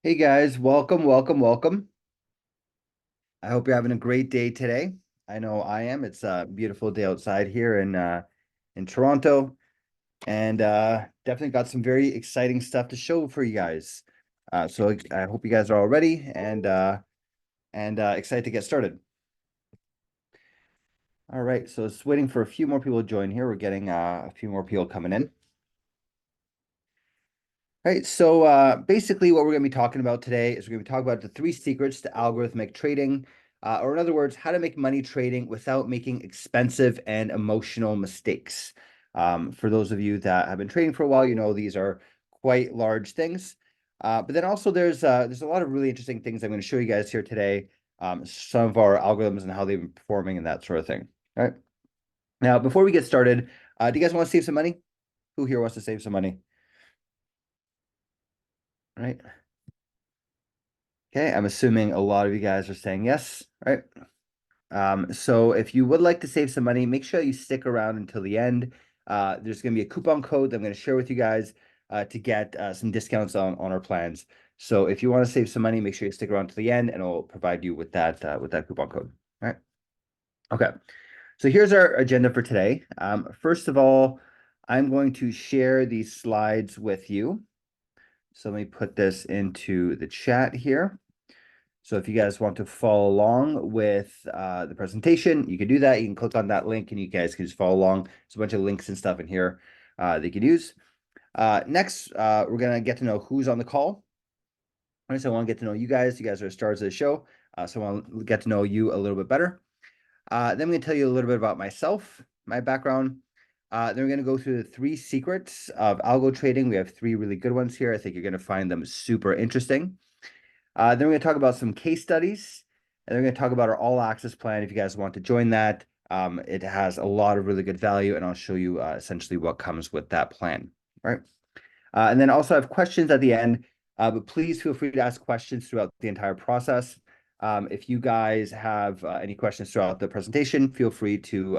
Hey guys, welcome, welcome, welcome. I hope you're having a great day today. I know I am. It's a beautiful day outside here in Toronto, and definitely got some very exciting stuff to show for you guys. So I hope you guys are all ready and excited to get started. All right, so it's waiting for a few more people to join here. We're getting a few more people coming in. Right. So basically, what we're going to be talking about today is we're going to be talking about the three secrets to algorithmic trading, or in other words, how to make money trading without making expensive and emotional mistakes. For those of you that have been trading for a while, you know these are quite large things. But then also there's a lot of really interesting things I'm going to show you guys here today. Some of our algorithms and how they've been performing and that sort of thing. All right. Now, before we get started, do you guys want to save some money? Who here wants to save some money? All right. Okay, I'm assuming a lot of you guys are saying yes, right? So if you would like to save some money, make sure you stick around until the end. There's going to be a coupon code that I'm going to share with you guys to get some discounts on our plans. So if you want to save some money, make sure you stick around to the end, and I'll provide you with that coupon code. All right. Okay. So here's our agenda for today. First of all, I'm going to share these slides with you. So let me put this into the chat here. So if you guys want to follow along with the presentation, you can do that. You can click on that link and you guys can just follow along. There's a bunch of links and stuff in here that you can use. Next, we're going to get to know who's on the call. So I want to get to know you guys. You guys are stars of the show. So I want to get to know you a little bit better. Then I'm going to tell you a little bit about myself, my background. Then we're going to go through the three secrets of algo trading. We have three really good ones here. I think you're going to find them super interesting. Then we're going to talk about some case studies, and then we're going to talk about our all access plan. If you guys want to join that, it has a lot of really good value, and I'll show you essentially what comes with that plan. Right. And then also I have questions at the end, but please feel free to ask questions throughout the entire process. If you guys have any questions throughout the presentation, feel free to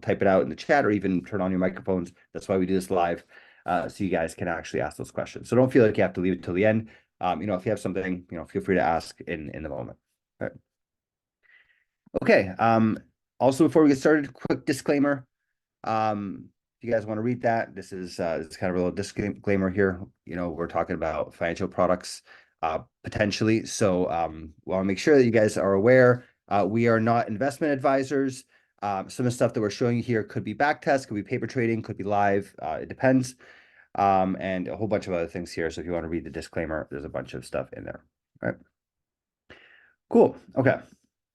type it out in the chat or even turn on your microphones. That's why we do this live, so you guys can actually ask those questions. So don't feel like you have to leave it till the end. If you have something, feel free to ask in the moment. All right. Okay. Also, before we get started, quick disclaimer. If you guys want to read that, this is it's kind of a little disclaimer here. We're talking about financial products potentially. So want to make sure that you guys are aware. We are not investment advisors. Some of the stuff that we're showing you here could be back test, could be paper trading, could be live. It depends. And a whole bunch of other things here. So if you want to read the disclaimer, there's a bunch of stuff in there. All right. Cool. Okay.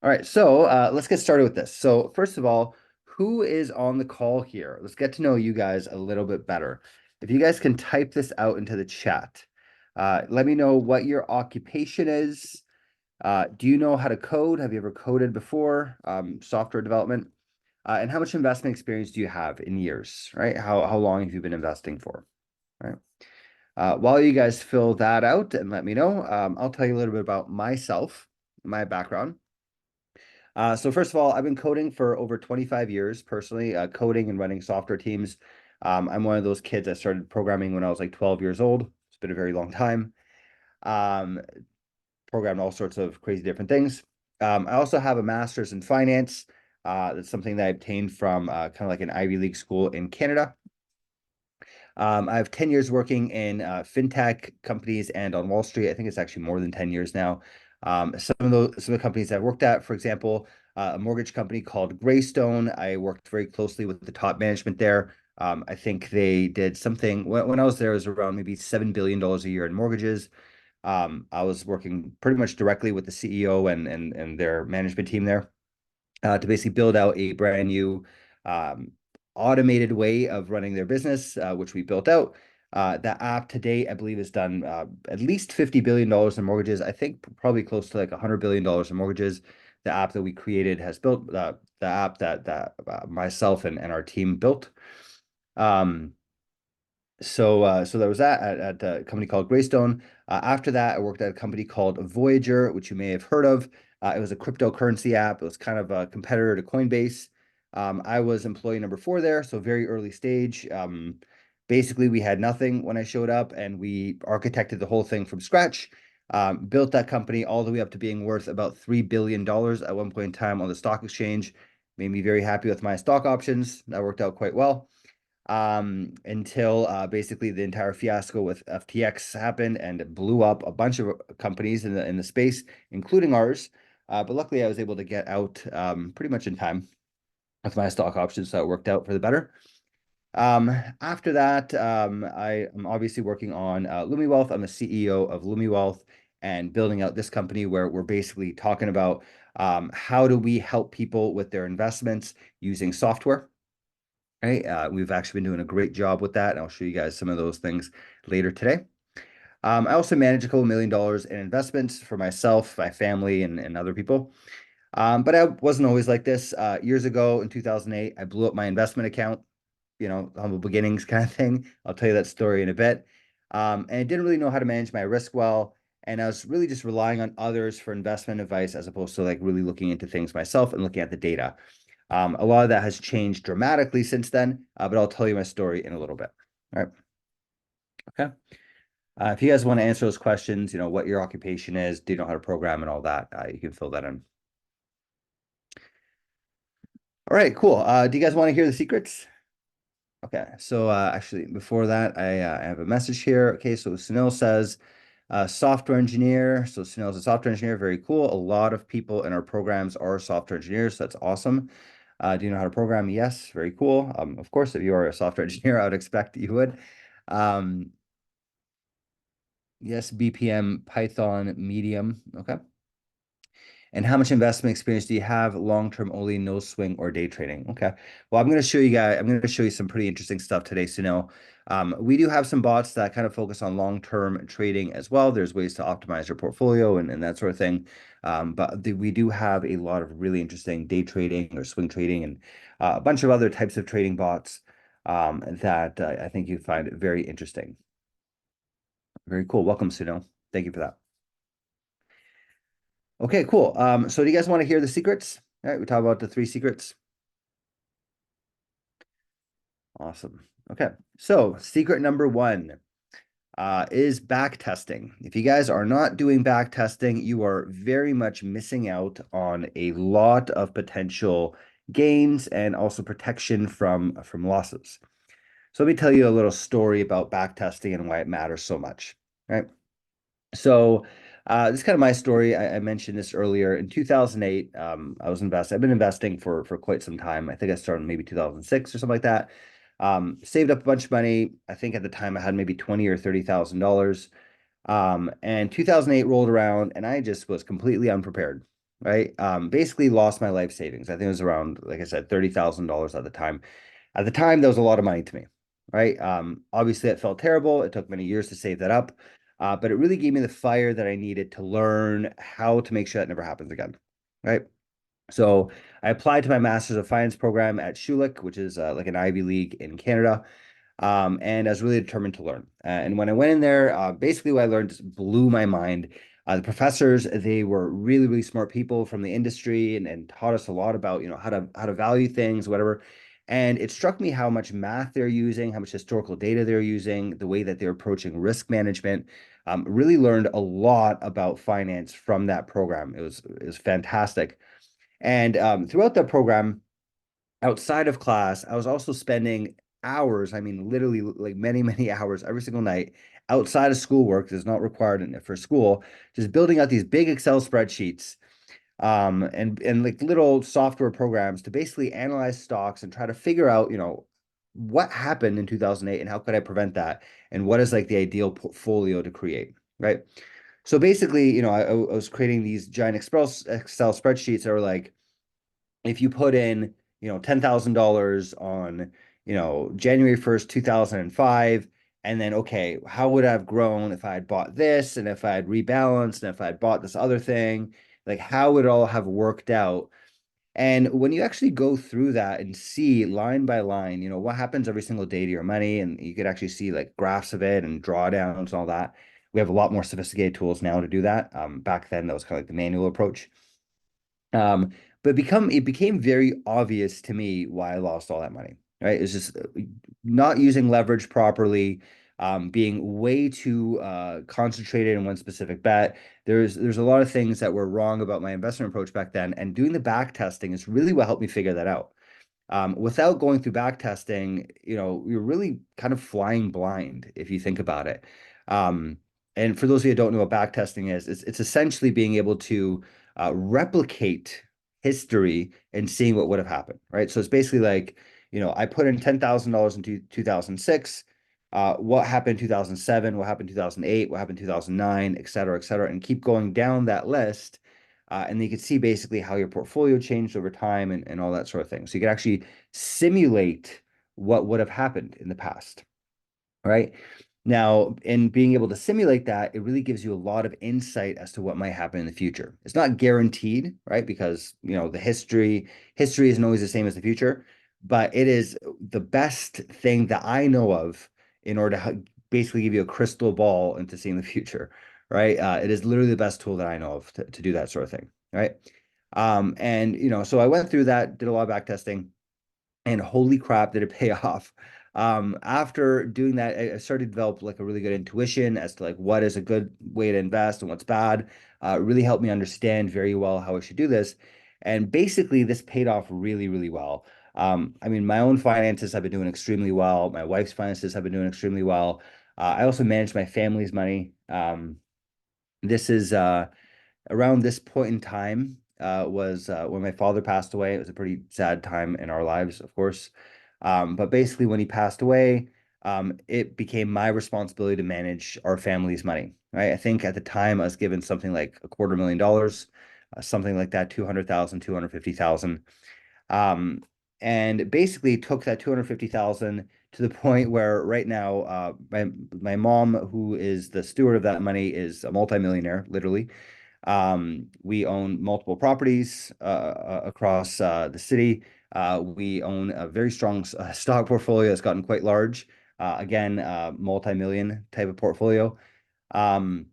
All right. So let's get started with this. So first of all, who is on the call here? Let's get to know you guys a little bit better. If you guys can type this out into the chat, let me know what your occupation is. Do you know how to code? Have you ever coded before? Software development? And how much investment experience do you have in years, right? How long have you been investing for, right? While you guys fill that out and let me know, I'll tell you a little bit about myself, my background. So first of all, I've been coding for over 25 years personally, coding and running software teams. I'm one of those kids that started programming when I was like 12 years old. It's been a very long time. Um, Programmed all sorts of crazy different things. I also have a master's in finance. That's something that I obtained from kind of like an Ivy League school in Canada. I have 10 years working in fintech companies and on Wall Street. I think it's actually more than 10 years now. Some of the companies I've worked at, for example, a mortgage company called Greystone. I worked very closely with the top management there. I think they did something when I was there, it was around maybe $7 billion a year in mortgages. I was working pretty much directly with the CEO and their management team there to basically build out a brand new um, automated way of running their business, which we built out. That app to date, I believe, has done at least $50 billion in mortgages. I think probably close to like $100 billion in mortgages. The app that we created has built the app that myself and our team built. So there was that at a company called Greystone. After that, I worked at a company called Voyager, which you may have heard of. It was a cryptocurrency app. It was kind of a competitor to Coinbase. I was employee number 4 there, so very early stage. Basically, we had nothing when I showed up, and we architected the whole thing from scratch. Built that company all the way up to being worth about $3 billion at one point in time on the stock exchange. Made me very happy with my stock options. That worked out quite well. Until basically the entire fiasco with FTX happened and it blew up a bunch of companies in the space, including ours. But luckily, I was able to get out pretty much in time with my stock options, so it worked out for the better. After that, I am obviously working on Lumi Wealth. I'm the CEO of Lumi Wealth and building out this company where we're basically talking about how do we help people with their investments using software. Right. We've actually been doing a great job with that. And I'll show you guys some of those things later today. I also manage a couple $1 million in investments for myself, my family, and other people. But I wasn't always like this. Years ago in 2008, I blew up my investment account, humble beginnings kind of thing. I'll tell you that story in a bit. And I didn't really know how to manage my risk well. And I was really just relying on others for investment advice as opposed to like really looking into things myself and looking at the data. A lot of that has changed dramatically since then, but I'll tell you my story in a little bit. All right. Okay. If you guys want to answer those questions, what your occupation is, do you know how to program and all that, you can fill that in. All right, cool. Do you guys want to hear the secrets? Okay, so actually, before that, I have a message here. Okay, so Sunil says, software engineer. So Sunil's a software engineer. Very cool. A lot of people in our programs are software engineers. So that's awesome. Do you know how to program? Yes, very cool. Of course, if you are a software engineer, I would expect that you would. Yes, BPM, Python, Medium. Okay. And how much investment experience do you have? Long-term only, no swing or day trading. Okay. Well, I'm going to show you some pretty interesting stuff today, Sunil. We do have some bots that kind of focus on long-term trading as well. There's ways to optimize your portfolio and that sort of thing. But we do have a lot of really interesting day trading or swing trading and a bunch of other types of trading bots that I think you find very interesting. Very cool. Welcome, Sunil. Thank you for that. Okay, cool. So do you guys want to hear the secrets? All right, we talk about the 3 secrets. Awesome. Okay, so secret number 1 is back testing. If you guys are not doing back testing, you are very much missing out on a lot of potential gains and also protection from losses. So let me tell you a little story about back testing and why it matters so much. Right. So this is kind of my story. I mentioned this earlier. In 2008, I've been investing for quite some time. I think I started in maybe 2006 or something like that. Saved up a bunch of money. I think at the time I had maybe 20 or $30,000. And 2008 rolled around and I just was completely unprepared, right? Basically lost my life savings. I think it was around, like I said, $30,000 at the time. At the time, that was a lot of money to me, right? Obviously, it felt terrible. It took many years to save that up, but it really gave me the fire that I needed to learn how to make sure that never happens again, right? So I applied to my Master's of Finance program at Schulich, which is like an Ivy League in Canada. And I was really determined to learn. And when I went in there, basically what I learned just blew my mind. The professors, they were really, really smart people from the industry and taught us a lot about, how to value things, whatever. And it struck me how much math they're using, how much historical data they're using, the way that they're approaching risk management. Really learned a lot about finance from that program. It was fantastic. And throughout that program, outside of class, I was also spending hours, I mean, literally like many, many hours every single night outside of schoolwork that's not required for school, just building out these big Excel spreadsheets and like little software programs to basically analyze stocks and try to figure out, what happened in 2008 and how could I prevent that? And what is like the ideal portfolio to create, right? So basically, I was creating these giant Excel spreadsheets that were like, if you put in, $10,000 on, January 1st, 2005, and then, okay, how would I have grown if I had bought this and if I had rebalanced and if I had bought this other thing? Like, how would it all have worked out? And when you actually go through that and see line by line, what happens every single day to your money, and you could actually see like graphs of it and drawdowns and all that. We have a lot more sophisticated tools now to do that. Back then, that was kind of like the manual approach. Um, but it became very obvious to me why I lost all that money, right? It's just not using leverage properly, being way too concentrated in one specific bet. There's a lot of things that were wrong about my investment approach back then, and doing the back testing is really what helped me figure that out. Without going through back testing, you're really kind of flying blind if you think about it. Um, and for those of you who don't know what back testing is, it's essentially being able to replicate history and seeing what would have happened, right? So it's basically like, I put in $10,000 in 2006. What happened in 2007? What happened in 2008? What happened in 2009, et cetera, and keep going down that list. And then you can see basically how your portfolio changed over time and all that sort of thing. So you can actually simulate what would have happened in the past, right? Now, in being able to simulate that, it really gives you a lot of insight as to what might happen in the future. It's not guaranteed, right? Because, the history isn't always the same as the future, but it is the best thing that I know of in order to basically give you a crystal ball into seeing the future, right? It is literally the best tool that I know of to do that sort of thing, right? And, so I went through that, did a lot of back testing, and holy crap, did it pay off. After doing that, I started to develop like a really good intuition as to like what is a good way to invest and what's bad. It really helped me understand very well how I should do this. And basically, this paid off really, really well. I mean, my own finances have been doing extremely well. My wife's finances have been doing extremely well. I also manage my family's money. This is around this point in time was when my father passed away. It was a pretty sad time in our lives, of course. But basically, when he passed away, it became my responsibility to manage our family's money, right? I think at the time I was given something like $250,000, something like that, 200,000, 250,000. And basically took that 250,000 to the point where right now, my mom, who is the steward of that money, is a multimillionaire, literally. We own multiple properties across the city. We own a very strong stock portfolio that's gotten quite large. Again, multi-million type of portfolio. Um,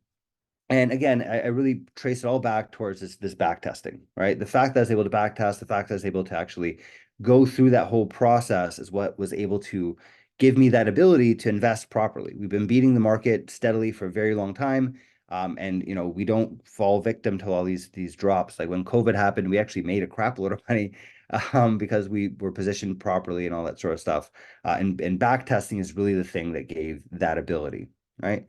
and again, I really trace it all back towards this back testing, right? The fact that I was able to back test, the fact that I was able to actually go through that whole process is what was able to give me that ability to invest properly. We've been beating the market steadily for a very long time. And we don't fall victim to all these drops. Like when COVID happened, we actually made a crap load of money because we were positioned properly and all that sort of stuff. And back testing is really the thing that gave that ability, right?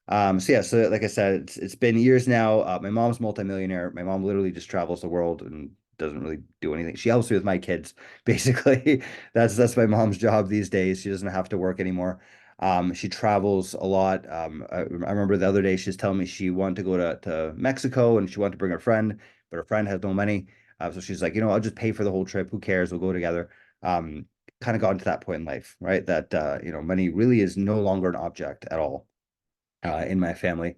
So yeah, so like I said, it's been years now. My mom's multimillionaire. My mom literally just travels the world and doesn't really do anything. She helps me with my kids, basically. That's my mom's job these days. She doesn't have to work anymore. She travels a lot. I remember the other day she was telling me she wanted to go to Mexico and she wanted to bring her friend, but her friend has no money. So she's like, I'll just pay for the whole trip. Who cares? We'll go together. Kind of gotten to that point in life, right? That money really is no longer an object at all in my family.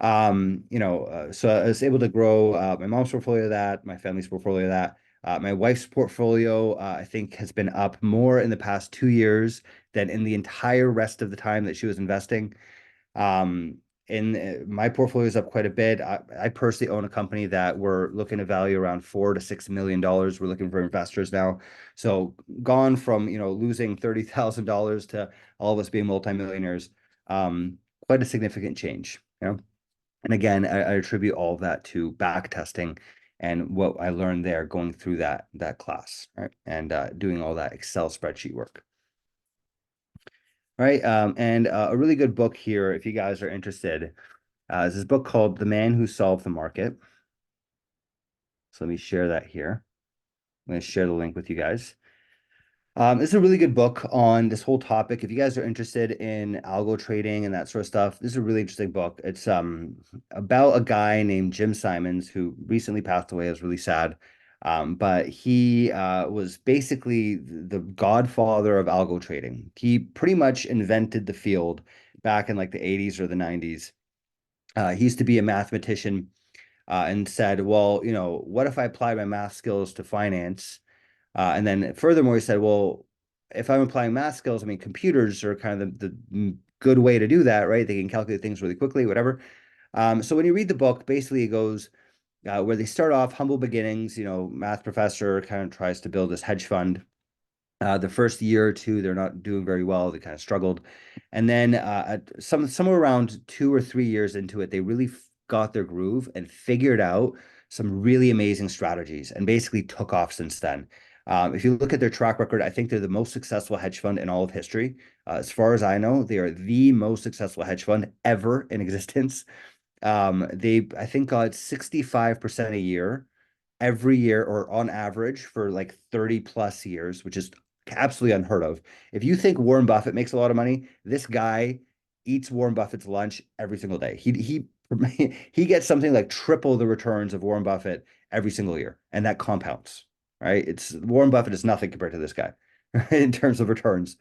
So I was able to grow my mom's portfolio of that, my family's portfolio of that. My wife's portfolio, I think, has been up more in the past 2 years than in the entire rest of the time that she was investing. Um, and my portfolio is up quite a bit. I personally own a company that we're looking to value around $4 to $6 million. We're looking for investors now. So gone from, losing $30,000 to all of us being multimillionaires. Quite a significant change, And again, I attribute all of that to back testing and what I learned there going through that class, right? And doing all that Excel spreadsheet work. All right. And a really good book here, if you guys are interested, is this book called The Man Who Solved the Market. So let me share that here. I'm going to share the link with you guys. It's a really good book on this whole topic. If you guys are interested in algo trading and that sort of stuff, this is a really interesting book. It's about a guy named Jim Simons who recently passed away. It was really sad. But he was basically the godfather of algo trading. He pretty much invented the field back in like the 80s or the 90s. He used to be a mathematician and said, well, what if I apply my math skills to finance? And then furthermore, he said, well, if I'm applying math skills, I mean, computers are kind of the good way to do that, right? They can calculate things really quickly, whatever. So when you read the book, basically it goes where they start off humble beginnings, math professor kind of tries to build this hedge fund. The first year or two, they're not doing very well. They kind of struggled, and then somewhere around 2 or 3 years into it, they really got their groove and figured out some really amazing strategies, and basically took off since then. If you look at their track record, I think they're the most successful hedge fund in all of history. As far as I know, they are the most successful hedge fund ever in existence. They, I think, got 65% a year every year, or on average for like 30 plus years, which is absolutely unheard of. If you think Warren Buffett makes a lot of money, this guy eats Warren Buffett's lunch every single day. He gets something like triple the returns of Warren Buffett every single year, and that compounds, right? It's Warren Buffett is nothing compared to this guy in terms of returns.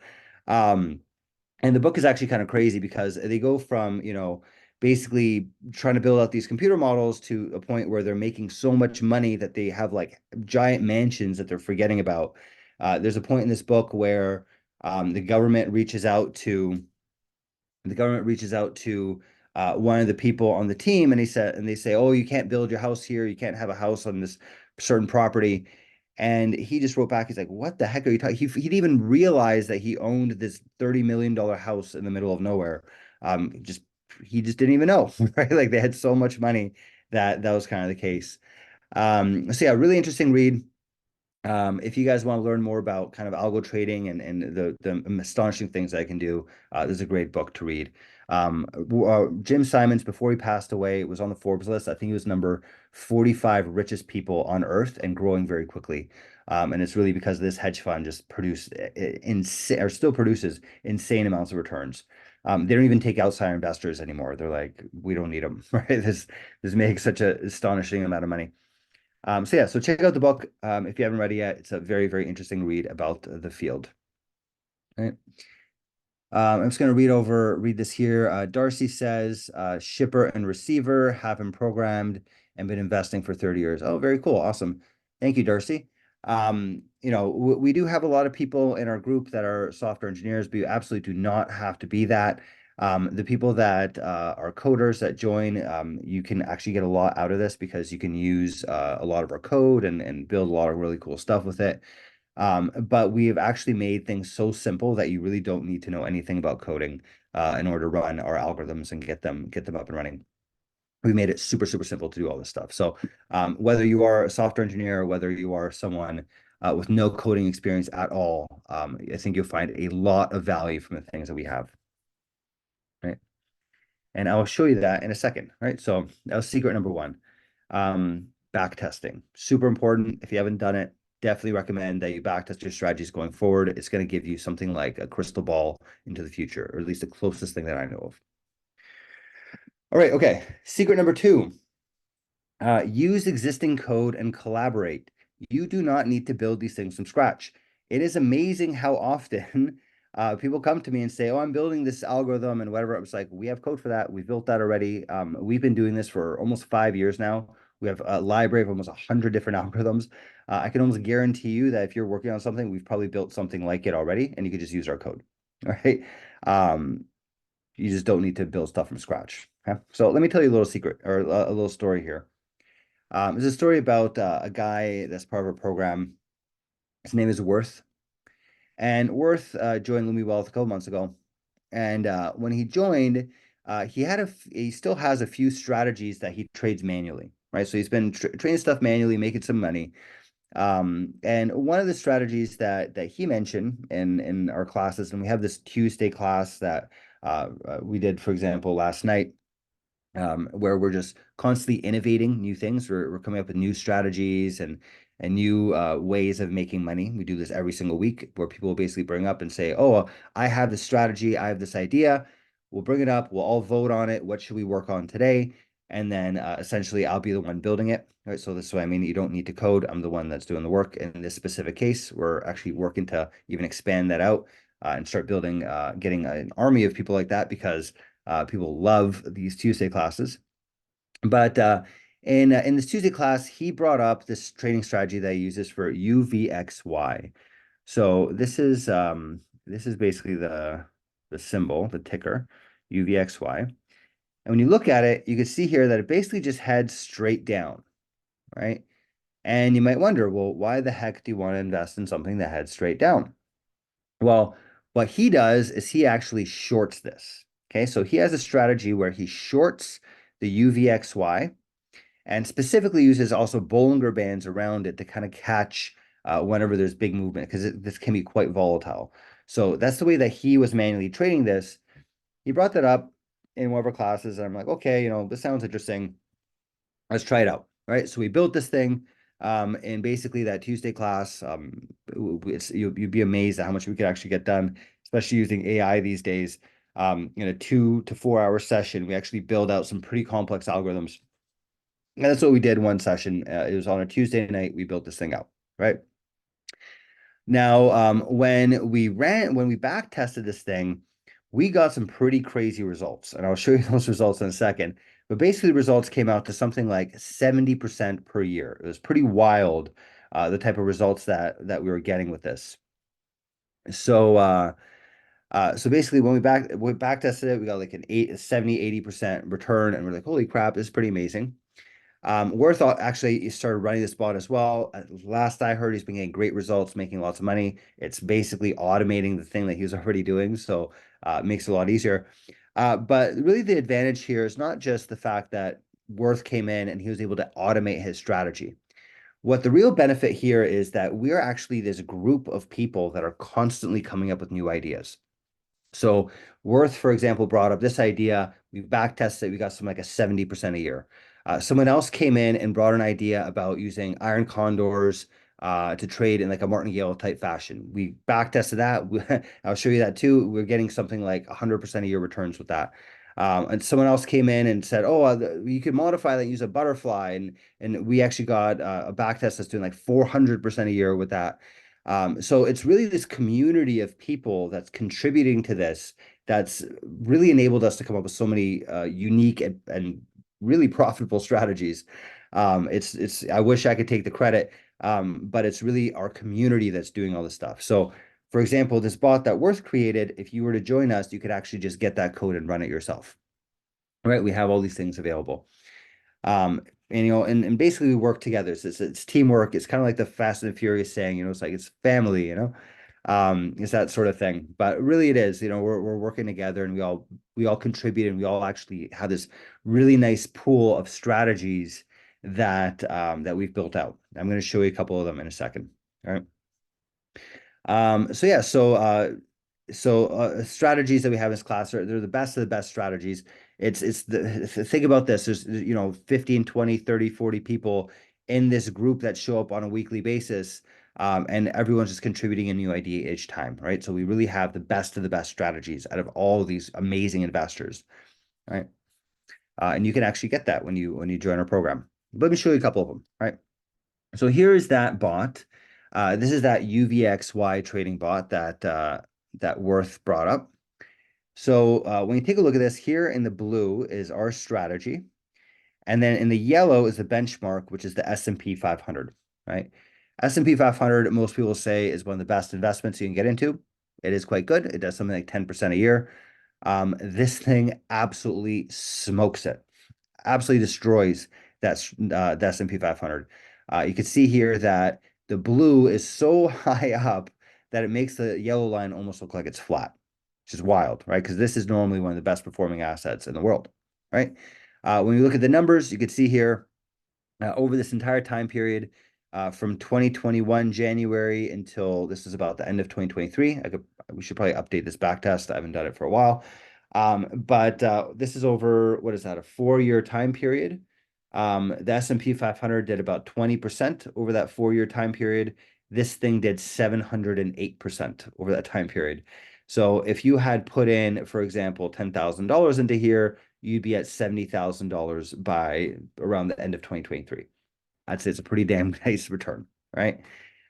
Um, and the book is actually kind of crazy because they go from, basically trying to build out these computer models to a point where they're making so much money that they have like giant mansions that they're forgetting about. There's a point in this book where the government reaches out to one of the people on the team, and they say, "Oh, you can't build your house here. You can't have a house on this certain property." And he just wrote back, he's like, "What the heck are you talking?" He didn't even realize that he owned this $30 million house in the middle of nowhere. Just he just didn't even know, right? Like they had so much money that that was kind of the case. So yeah, really interesting read. If you guys want to learn more about kind of algo trading and the astonishing things I can do, this is a great book to read. Jim Simons, before he passed away, was on the Forbes list. I think he was number 45 richest people on earth and growing very quickly. And it's really because this hedge fund just produced insane, or still produces insane amounts of returns. They don't even take outside investors anymore. They're like, we don't need them, right? This makes such an astonishing amount of money. So yeah, so check out the book if you haven't read it yet. It's a very, very interesting read about the field. Right. I'm just going to read this here. Darcy says, shipper and receiver have been programmed and been investing for 30 years. Oh, very cool. Awesome. Thank you, Darcy. We do have a lot of people in our group that are software engineers, but you absolutely do not have to be that. The people that are coders that join, you can actually get a lot out of this because you can use a lot of our code and build a lot of really cool stuff with it. But we have actually made things so simple that you really don't need to know anything about coding in order to run our algorithms and get them up and running. We made it super, super simple to do all this stuff. So whether you are a software engineer or whether you are someone with no coding experience at all, I think you'll find a lot of value from the things that we have, right? And I'll show you that in a second, right? So that was secret number one. Back testing, super important. If you haven't done it, definitely recommend that you back test your strategies going forward. It's going to give you something like a crystal ball into the future, or at least the closest thing that I know of. All right, okay. Secret number two, use existing code and collaborate. You do not need to build these things from scratch. It is amazing how often people come to me and say, "Oh, I'm building this algorithm and whatever." I was like, "We have code for that. We built that already. We've been doing this for almost 5 years now. We have a library of almost 100 different algorithms. I can almost guarantee you that if you're working on something, we've probably built something like it already, and you could just use our code." All right. You just don't need to build stuff from scratch. Okay? So let me tell you a little secret, or a little story here. There's a story about a guy that's part of a program. His name is Worth. And Worth joined Lumi Wealth a couple months ago. And when he joined, he still has a few strategies that he trades manually, right? So he's been trading stuff manually, making some money. And one of the strategies that he mentioned in our classes, and we have this Tuesday class that we did, for example, last night, where we're just constantly innovating new things. We're coming up with new strategies and new ways of making money. We do this every single week where people will basically bring up and say, "Oh, I have this strategy. I have this idea." We'll bring it up. We'll all vote on it. What should we work on today? And then essentially, I'll be the one building it. Right. So this is what I mean. You don't need to code. I'm the one that's doing the work. In this specific case, we're actually working to even expand that out and start building, getting an army of people like that because people love these Tuesday classes. But in this Tuesday class, he brought up this trading strategy that he uses for UVXY. So this is basically the symbol, the ticker, UVXY. And when you look at it, you can see here that it basically just heads straight down, right? And you might wonder, well, why the heck do you want to invest in something that heads straight down? Well, what he does is he actually shorts this. Okay, so he has a strategy where he shorts the UVXY and specifically uses also Bollinger Bands around it to kind of catch whenever there's big movement because this can be quite volatile. So that's the way that he was manually trading this. He brought that up in one of our classes, and I'm like, okay, this sounds interesting. Let's try it out. Right. So we built this thing. And basically that Tuesday class, you'd be amazed at how much we could actually get done, especially using AI these days. In a 2 to 4 hour session, we actually build out some pretty complex algorithms. And that's what we did one session. It was on a Tuesday night. We built this thing out, right? Now, when we back tested this thing, we got some pretty crazy results, and I'll show you those results in a second. But basically, the results came out to something like 70% per year. It was pretty wild, the type of results that we were getting with this. So, so basically, when we back tested it, we got like an 80% return, and we're like, holy crap, this is pretty amazing. Worth actually started running this bot as well. Last I heard, he's been getting great results, making lots of money. It's basically automating the thing that he was already doing, so it makes it a lot easier. But really, the advantage here is not just the fact that Worth came in and he was able to automate his strategy. What the real benefit here is that we're actually this group of people that are constantly coming up with new ideas. So Worth, for example, brought up this idea. We back tested. We got some like a 70% a year. Someone else came in and brought an idea about using iron condors to trade in like a martingale type fashion. We back tested that. I'll show you that too. We're getting something like 100% a year returns with that. And someone else came in and said, "Oh, you could modify that, and use a butterfly," and we actually got a back test that's doing like 400% a year with that. So it's really this community of people that's contributing to this that's really enabled us to come up with so many unique and really profitable strategies. I wish I could take the credit, but it's really our community that's doing all this stuff. So, for example, this bot that Worth created, if you were to join us, you could actually just get that code and run it yourself. Right? We have all these things available. And basically we work together. So it's teamwork. It's kind of like the Fast and Furious saying, it's like it's family, it's that sort of thing. But really it is, we're working together and we all contribute and we all actually have this really nice pool of strategies that we've built out. I'm going to show you a couple of them in a second. All right. So yeah, strategies that we have in this class they're the best of the best strategies. It's think about this. There's 15, 20, 30, 40 people in this group that show up on a weekly basis. And everyone's just contributing a new idea each time, right? So we really have the best of the best strategies out of all of these amazing investors, right? And you can actually get that when you join our program. Let me show you a couple of them, right? So here is that bot. This is that UVXY trading bot that Worth brought up. So when you take a look at this, here in the blue is our strategy. And then in the yellow is the benchmark, which is the S&P 500, right? S&P 500, most people say, is one of the best investments you can get into. It is quite good. It does something like 10% a year. This thing absolutely smokes it, absolutely destroys the S&P 500. You can see here that the blue is so high up that it makes the yellow line almost look like it's flat, which is wild, right? Because this is normally one of the best performing assets in the world, right? When you look at the numbers, you can see here over this entire time period from 2021 January until this is about the end of 2023. We should probably update this back test. I haven't done it for a while. But this is over, what is that, a 4-year time period. The S&P 500 did about 20% over that 4-year time period. This thing did 708% over that time period. So if you had put in, for example, $10,000 into here, you'd be at $70,000 by around the end of 2023. I'd say it's a pretty damn nice return, right?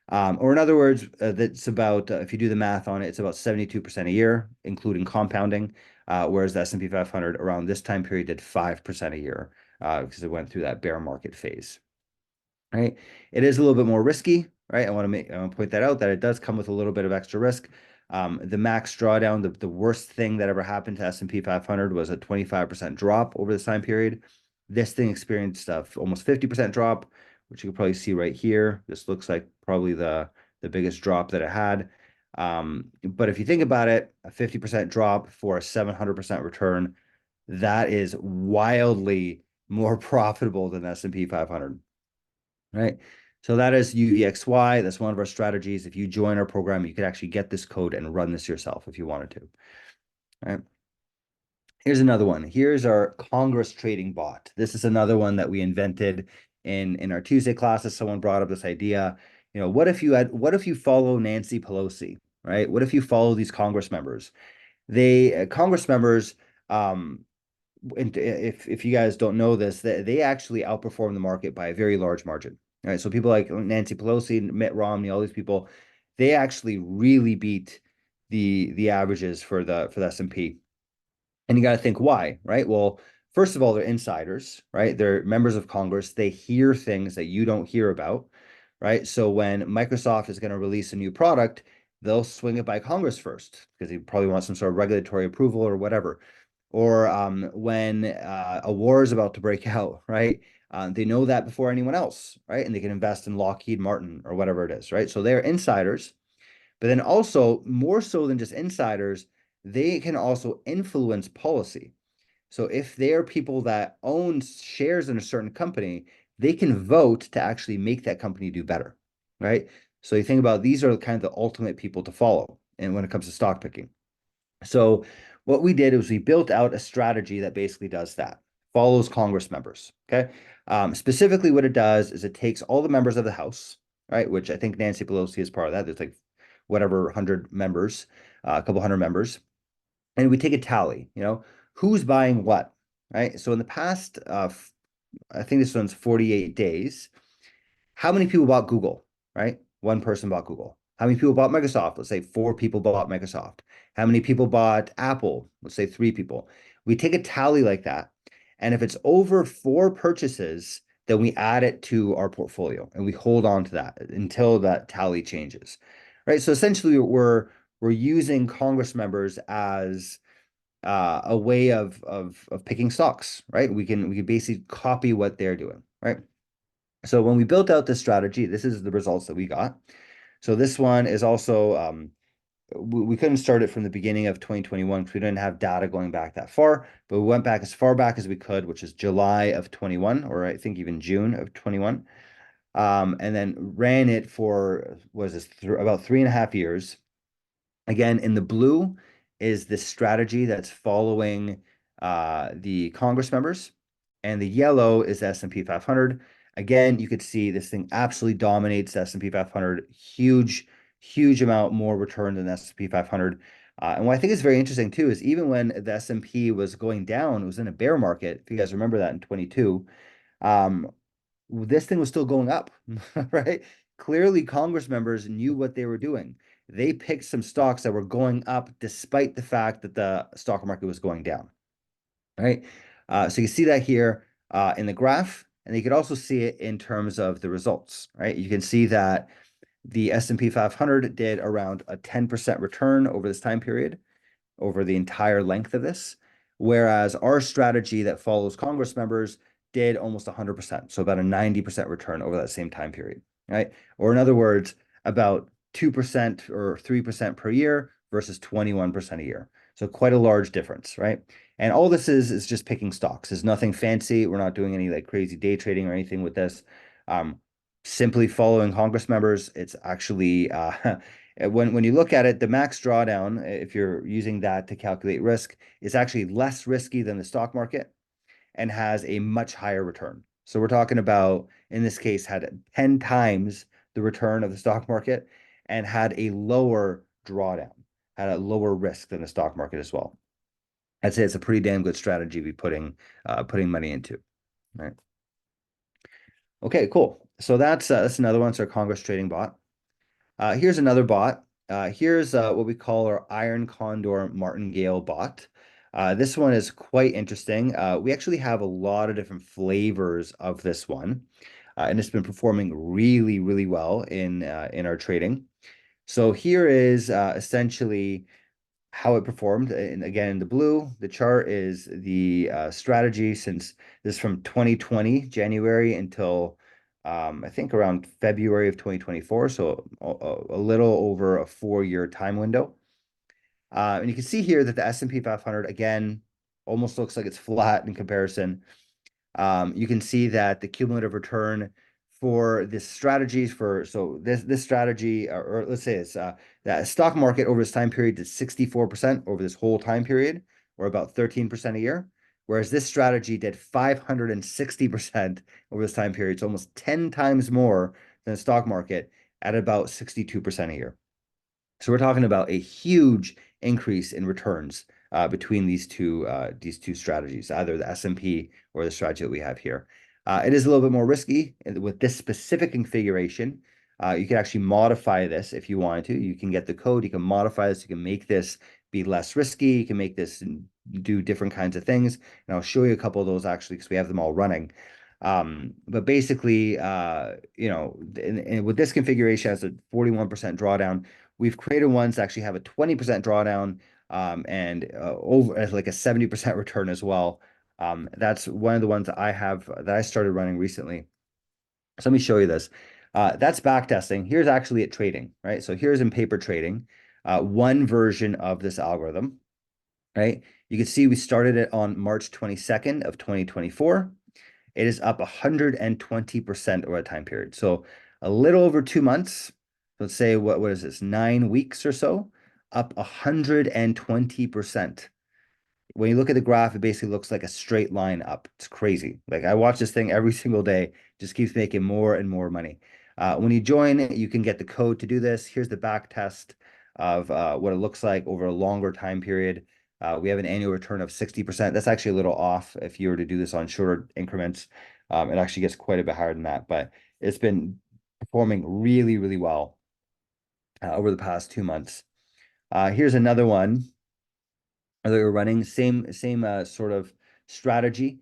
Or in other words, that's about, if you do the math on it, it's about 72% a year, including compounding, whereas the S&P 500 around this time period did 5% a year because it went through that bear market phase, right? It is a little bit more risky, right? I want to point that out that it does come with a little bit of extra risk. The max drawdown, the worst thing that ever happened to S&P 500 was a 25% drop over this time period. This thing experienced almost 50% drop, which you can probably see right here. This looks like probably the biggest drop that it had. But if you think about it, a 50% drop for a 700% return, that is wildly more profitable than S&P 500, right? So that is UEXY. That's one of our strategies. If you join our program, you could actually get this code and run this yourself if you wanted to, right? Here's another one. Here's our Congress trading bot. This is another one that we invented in our Tuesday classes. Someone brought up this idea. What if you follow Nancy Pelosi, right? What if you follow these Congress members? Congress members, if you guys don't know this, they actually outperform the market by a very large margin. Right. So people like Nancy Pelosi, Mitt Romney, all these people, they actually really beat the averages for the S&P. And you got to think why, right? Well, first of all, they're insiders, right? They're members of Congress. They hear things that you don't hear about, right? So when Microsoft is going to release a new product, they'll swing it by Congress first because they probably want some sort of regulatory approval or whatever. Or when a war is about to break out, right? They know that before anyone else, right? And they can invest in Lockheed Martin or whatever it is, right? So they're insiders. But then also, more so than just insiders, they can also influence policy. So if they are people that own shares in a certain company, they can vote to actually make that company do better, right? So you think about these are kind of the ultimate people to follow, and when it comes to stock picking. So what we did is we built out a strategy that basically does that, follows Congress members. Okay. Specifically, what it does is it takes all the members of the House, right? Which I think Nancy Pelosi is part of that. There's like whatever 100 members, a couple hundred members, and we take a tally. Who's buying what, right? So in the past, I think this one's 48 days. How many people bought Google, right? One person bought Google. How many people bought Microsoft? Let's say four people bought Microsoft. How many people bought Apple? Let's say three people. We take a tally like that. And if it's over four purchases, then we add it to our portfolio and we hold on to that until that tally changes. Right. So essentially we're using Congress members as a way of picking stocks, right? We can basically copy what they're doing, right? So when we built out this strategy, this is the results that we got. So this one is also, we couldn't start it from the beginning of 2021 because we didn't have data going back that far, but we went back as far back as we could, which is July of 21, or I think even June of 21. And then ran it for, was this about 3.5 years. Again, in the blue is this strategy that's following the Congress members, and the yellow is the S&P 500. Again, you could see this thing absolutely dominates the S&P 500. Huge, huge amount more return than the S&P 500. And what I think is very interesting too is even when the S&P was going down, it was in a bear market. If you guys remember that in 22, um, this thing was still going up, right? Clearly, Congress members knew what they were doing. They picked some stocks that were going up despite the fact that the stock market was going down, right? So you see that here in the graph, and you could also see it in terms of the results, right? You can see that the S&P 500 did around a 10% return over this time period, over the entire length of this, whereas our strategy that follows Congress members did almost 100%, so about a 90% return over that same time period, right? Or in other words, about 2% or 3% per year versus 21% a year. So quite a large difference, right? And all this is just picking stocks. There's nothing fancy. We're not doing any like crazy day trading or anything with this. Simply following Congress members. It's actually when you look at it, the max drawdown, if you're using that to calculate risk, is actually less risky than the stock market and has a much higher return. So we're talking about, in this case, had 10 times the return of the stock market and had a lower drawdown, had a lower risk than the stock market as well. I'd say it's a pretty damn good strategy to be putting money into, right? Okay, cool. So that's another one. It's our Congress trading bot. Here's another bot. Here's what we call our Iron Condor Martingale bot. This one is quite interesting. We actually have a lot of different flavors of this one, and it's been performing really, really well in our trading. So here is essentially how it performed. And again, in the blue, the chart is the strategy since this is from 2020 January until I think around February of 2024, so a little over a 4-year time window. And you can see here that the S&P 500, again, almost looks like it's flat in comparison. You can see that the cumulative return for this strategies for so this strategy, or let's say it's that stock market over this time period did 64% over this whole time period, or about 13% a year, whereas this strategy did 560% over this time period, so almost 10 times more than the stock market at about 62% a year. So we're talking about a huge increase in returns between these two strategies, either the S&P or the strategy that we have here. It is a little bit more risky with this specific configuration. You can actually modify this if you wanted to. You can get the code, you can modify this, you can make this be less risky, you can make this do different kinds of things. And I'll show you a couple of those actually because we have them all running. But basically, with this configuration as a 41% drawdown, we've created ones that actually have a 20% drawdown and over as like a 70% return as well. That's one of the ones that I started running recently. So let me show you this. That's back testing. Here's actually it trading, right? So here's in paper trading, one version of this algorithm, right? You can see we started it on March 22nd of 2024. It is up 120% over a time period. So a little over 2 months. Let's say what is this, 9 weeks or so, up 120%. When you look at the graph, it basically looks like a straight line up. It's crazy. Like I watch this thing every single day, just keeps making more and more money. When you join, you can get the code to do this. Here's the back test of what it looks like over a longer time period. We have an annual return of 60%. That's actually a little off if you were to do this on shorter increments. It actually gets quite a bit higher than that, but it's been performing really, really well over the past 2 months. Here's another one that we're running, same sort of strategy,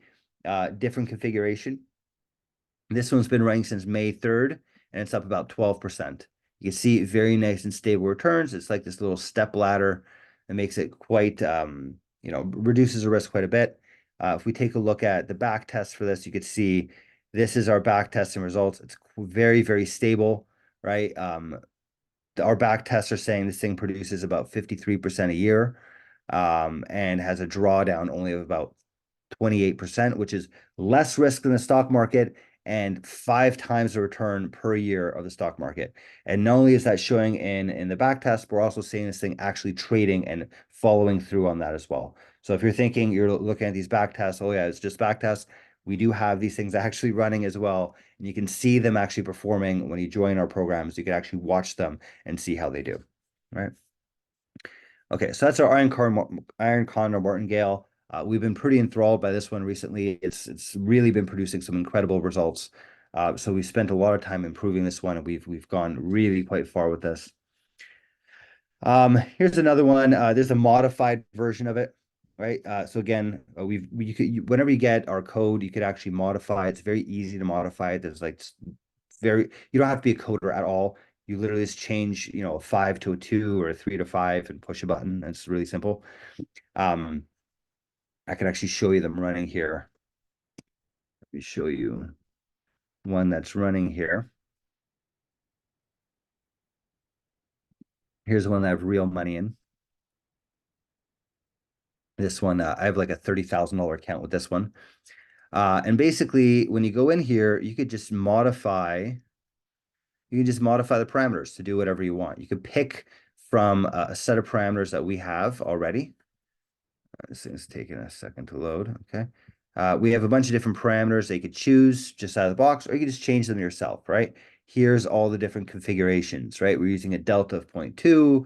different configuration. This one's been running since May 3rd, and it's up about 12%. You can see very nice and stable returns. It's like this little step ladder that makes it quite, reduces the risk quite a bit. If we take a look at the back test for this, you could see this is our back testing results. It's very, very stable, right? Our back tests are saying this thing produces about 53% a year, and has a drawdown only of about 28%, which is less risk than the stock market and 5 times the return per year of the stock market. And not only is that showing in the back test, but we're also seeing this thing actually trading and following through on that as well. So if you're thinking you're looking at these back tests, oh yeah, it's just back tests. We do have these things actually running as well. And you can see them actually performing when you join our programs. You can actually watch them and see how they do, right? Okay, so that's our Iron Condor Martingale. We've been pretty enthralled by this one recently. It's really been producing some incredible results. So we spent a lot of time improving this one, and we've gone really quite far with this. Here's another one. There's a modified version of it, right? So again, whenever you get our code, you could actually modify it. It's very easy to modify it. There's like you don't have to be a coder at all. You literally just change, a 5 to a 2 or a 3 to 5 and push a button. It's really simple. I can actually show you them running here. Let me show you one that's running here. Here's one that I have real money in. This one, I have like a $30,000 account with this one. And basically, when you go in here, you could just modify the parameters to do whatever you want. You could pick from a set of parameters that we have already. This thing's taking a second to load. Okay. We have a bunch of different parameters that you could choose just out of the box, or you can just change them yourself, right? Here's all the different configurations, right? We're using a delta of 0.2.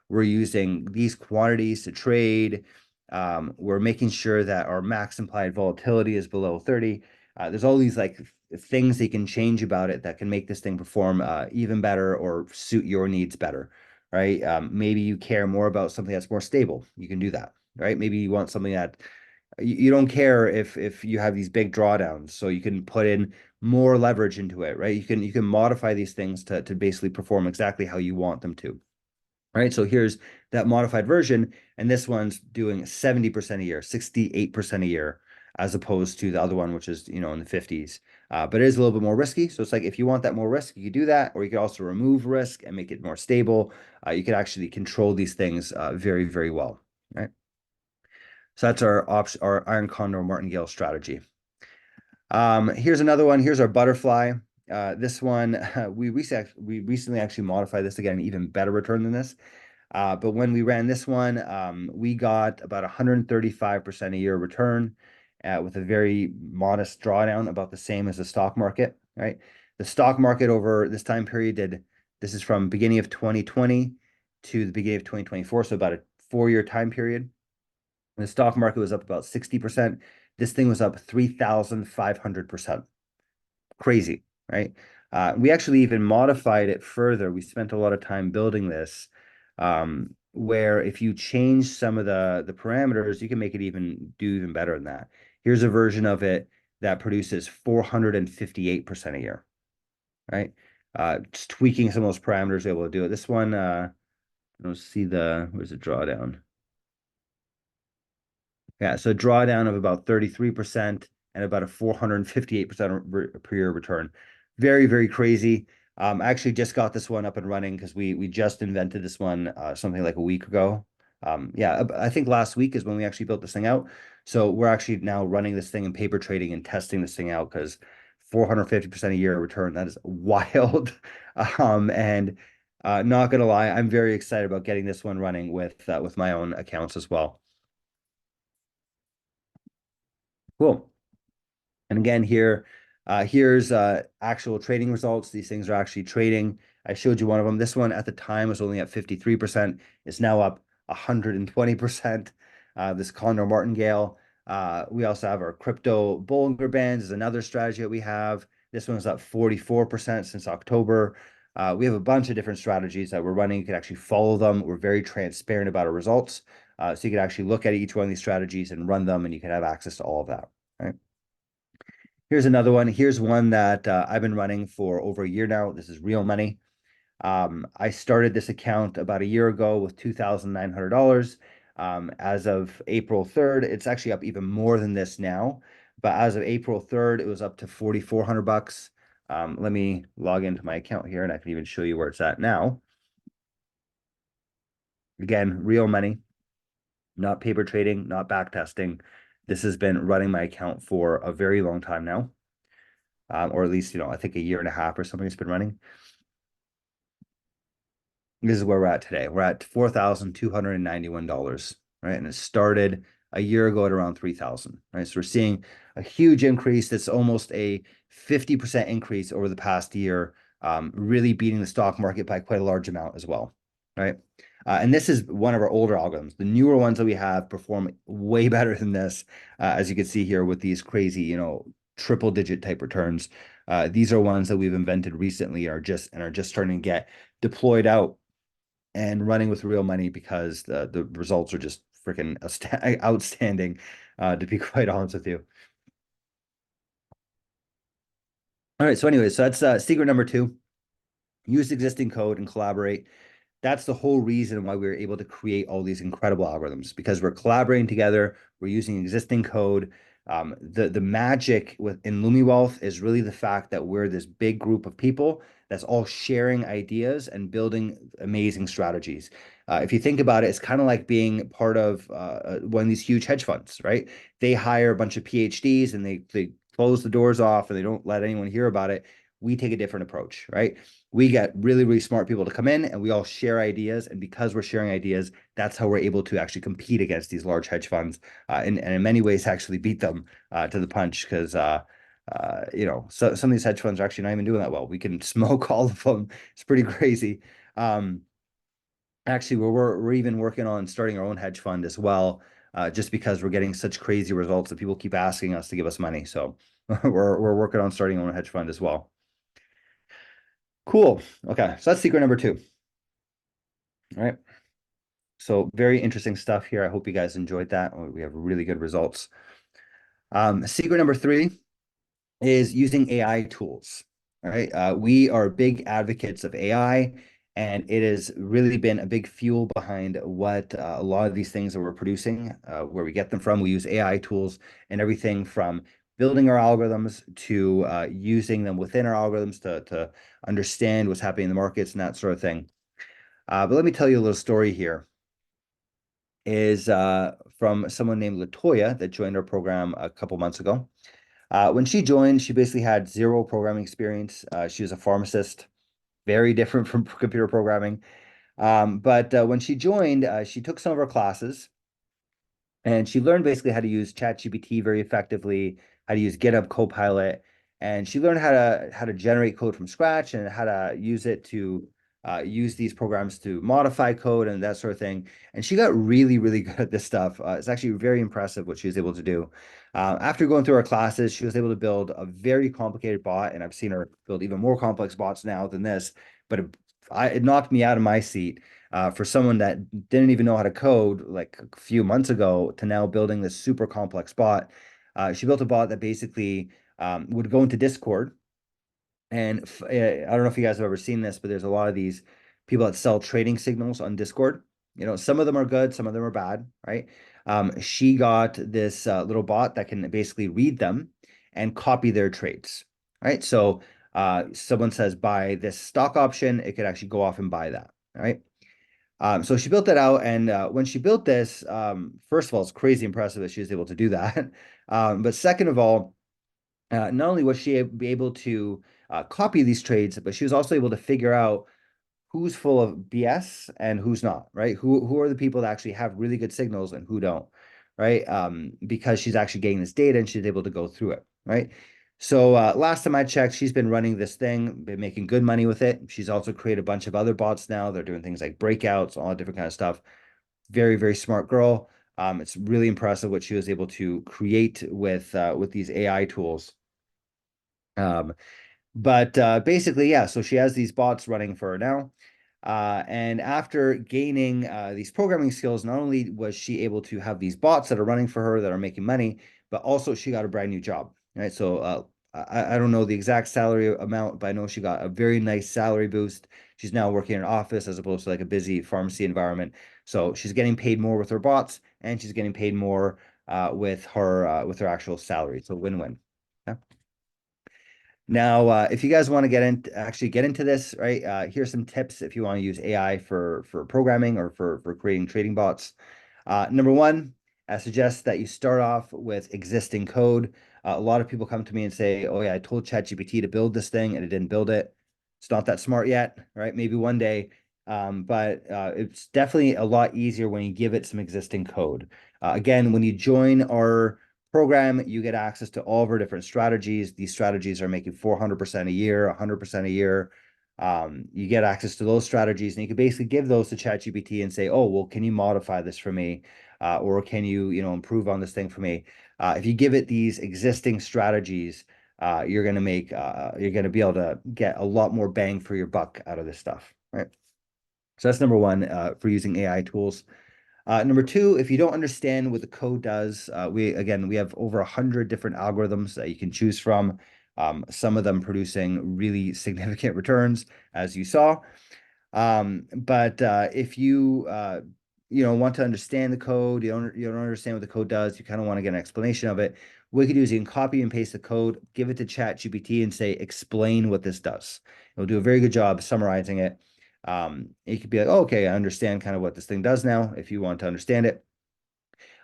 We're using these quantities to trade. We're making sure that our max implied volatility is below 30. There's all these like things that you can change about it that can make this thing perform even better or suit your needs better, right? Maybe you care more about something that's more stable. You can do that, right? Maybe you want something that you don't care if you have these big drawdowns, so you can put in more leverage into it, right? You can modify these things to basically perform exactly how you want them to. Right, so here's that modified version, and this one's doing 70% a year, 68% a year, as opposed to the other one, which is in the 50s. but it is a little bit more risky. So it's like if you want that more risk, you could do that, or you could also remove risk and make it more stable. You could actually control these things very, very well, right? So that's our option, our iron condor martingale strategy. Here's another one. Here's our butterfly. This one, we recently actually modified this to get an even better return than this. But when we ran this one, we got about 135% a year return with a very modest drawdown, about the same as the stock market, right? The stock market over this time period this is from beginning of 2020 to the beginning of 2024, so about a 4-year time period. The stock market was up about 60%. This thing was up 3,500%. Crazy, right? We actually even modified it further. We spent a lot of time building this, where if you change some of the parameters, you can make it do even better than that. Here's a version of it that produces 458% a year, right? Just tweaking some of those parameters, able to do it. This one, let's see where's the drawdown? Yeah, so drawdown of about 33% and about a 458% per year return. Very, very crazy. I actually just got this one up and running because we just invented this one something like a week ago. Yeah, I think last week is when we actually built this thing out. So we're actually now running this thing in paper trading and testing this thing out because 450% a year return, that is wild. And not gonna lie, I'm very excited about getting this one running with my own accounts as well. Cool. And again, here's actual trading results. These things are actually trading. I showed you one of them. This one at the time was only at 53%. It's now up 120%. This Condor Martingale. We also have our crypto Bollinger Bands is another strategy that we have. This one's up 44% since October. We have a bunch of different strategies that we're running. You can actually follow them. We're very transparent about our results. So you can actually look at each one of these strategies and run them, and you can have access to all of that. Right. Here's another one. Here's one that I've been running for over a year now. This is real money. I started this account about a year ago with $2,900. As of April 3rd, it's actually up even more than this now. But as of April 3rd, it was up to 4,400 bucks. Let me log into my account here and I can even show you where it's at now. Again, real money, not paper trading, not back testing. This has been running my account for a very long time now. Or at least, I think a year and a half or something it's been running. This is where we're at today. We're at $4,291, right? And it started a year ago at around 3,000, right? So we're seeing a huge increase. That's almost a 50% increase over the past year, really beating the stock market by quite a large amount as well, right? And this is one of our older algorithms. The newer ones that we have perform way better than this, as you can see here with these crazy, triple digit type returns. These are ones that we've invented recently are just starting to get deployed out and running with real money because the results are just freaking outstanding, to be quite honest with you. All right, so anyways, so that's secret number 2. Use existing code and collaborate. That's the whole reason why we were able to create all these incredible algorithms, because we're collaborating together, we're using existing code. The magic in LumiWealth is really the fact that we're this big group of people that's all sharing ideas and building amazing strategies. If you think about it, it's kind of like being part of one of these huge hedge funds, right? They hire a bunch of PhDs and they close the doors off and they don't let anyone hear about it. We take a different approach, right? We get really, really smart people to come in and we all share ideas. And because we're sharing ideas, that's how we're able to actually compete against these large hedge funds and in many ways actually beat them to the punch because, so some of these hedge funds are actually not even doing that well. We can smoke all of them. It's pretty crazy. Actually, we're even working on starting our own hedge fund as well, just because we're getting such crazy results that people keep asking us to give us money. So we're working on starting our own hedge fund as well. Cool. Okay, so that's secret number 2. All right. So very interesting stuff here. I hope you guys enjoyed that. We have really good results. Secret number 3 is using AI tools. All right. We are big advocates of AI, and it has really been a big fuel behind what a lot of these things that we're producing, where we get them from. We use AI tools and everything from building our algorithms to using them within our algorithms to understand what's happening in the markets and that sort of thing. But let me tell you a little story here. Is from someone named Latoya that joined our program a couple months ago. When she joined, she basically had zero programming experience. She was a pharmacist, very different from computer programming. But when she joined, she took some of our classes and she learned basically how to use ChatGPT very effectively, how to use GitHub Copilot, and she learned how to generate code from scratch and how to use it to use these programs to modify code and that sort of thing. And she got really, really good at this stuff. It's actually very impressive what she was able to do. After going through our classes, she was able to build a very complicated bot, and I've seen her build even more complex bots now than this. But it knocked me out of my seat for someone that didn't even know how to code like a few months ago to now building this super complex bot. She built a bot that basically would go into Discord. And I don't know if you guys have ever seen this, but there's a lot of these people that sell trading signals on Discord. You know, some of them are good, some of them are bad, right? She got this little bot that can basically read them and copy their trades, right? So someone says buy this stock option, it could actually go off and buy that, right? So she built that out, and when she built this, first of all, it's crazy impressive that she was able to do that. But second of all, not only was she be able to copy these trades, but she was also able to figure out who's full of BS and who's not, right? Who are the people that actually have really good signals and who don't, right? Because she's actually getting this data and she's able to go through it, right? So last time I checked, she's been running this thing, been making good money with it. She's also created a bunch of other bots now. They're doing things like breakouts, all different kind of stuff. Very, very smart girl. It's really impressive what she was able to create with these AI tools. Um, but basically, yeah, so she has these bots running for her now. And after gaining these programming skills, not only was she able to have these bots that are running for her that are making money, but also she got a brand new job, right? So I don't know the exact salary amount, but I know she got a very nice salary boost. She's now working in an office as opposed to like a busy pharmacy environment. So she's getting paid more with her bots, and she's getting paid more with her actual salary. So win-win. Yeah. Now, if you guys want to get into this, right? Here's some tips if you want to use AI for programming or for creating trading bots. Number one, I suggest that you start off with existing code. A lot of people come to me and say, "Oh yeah, I told ChatGPT to build this thing and it didn't build it. It's not that smart yet, right? Maybe one day." But it's definitely a lot easier when you give it some existing code. Again, when you join our program, you get access to all of our different strategies. These strategies are making 400% a year, 100% a year. You get access to those strategies, and you can basically give those to ChatGPT and say, "Oh, well, can you modify this for me, or can you know, improve on this thing for me?" If you give it these existing strategies, you're gonna be able to get a lot more bang for your buck out of this stuff, right? So that's number one for using AI tools. Number two, if you don't understand what the code does, we have over 100 different algorithms that you can choose from. Some of them producing really significant returns, as you saw. But if you want to understand the code, you don't understand what the code does, you kind of want to get an explanation of it. What you can do is you can copy and paste the code, give it to ChatGPT and say, explain what this does. It'll do a very good job summarizing it. It could be like, oh, okay, I understand kind of what this thing does now, if you want to understand it.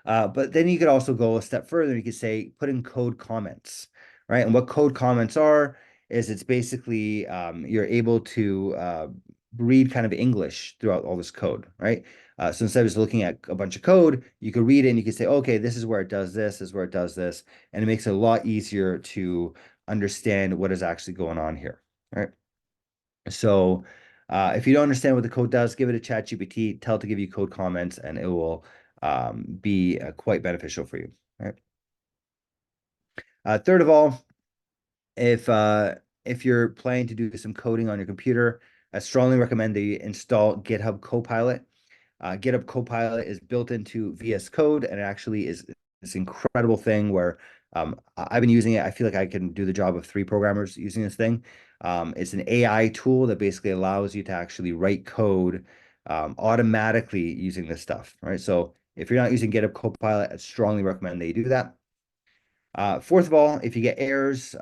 But then you could also go a step further. You could say, put in code comments, right? And what code comments are is it's basically you're able to read kind of English throughout all this code, right? So instead of just looking at a bunch of code, you could read it and you could say, okay, this is where it does this, is where it does this. And it makes it a lot easier to understand what is actually going on here, right? So if you don't understand what the code does, give it a ChatGPT, tell it to give you code comments, and it will be quite beneficial for you. Right. Third of all, if you're planning to do some coding on your computer, I strongly recommend that you install GitHub Copilot. GitHub Copilot is built into VS Code, and it actually is this incredible thing where I've been using it. I feel like I can do the job of three programmers using this thing. It's an AI tool that basically allows you to actually write code automatically using this stuff, right? So if you're not using GitHub Copilot, I strongly recommend that you do that. Fourth of all, if you get errors,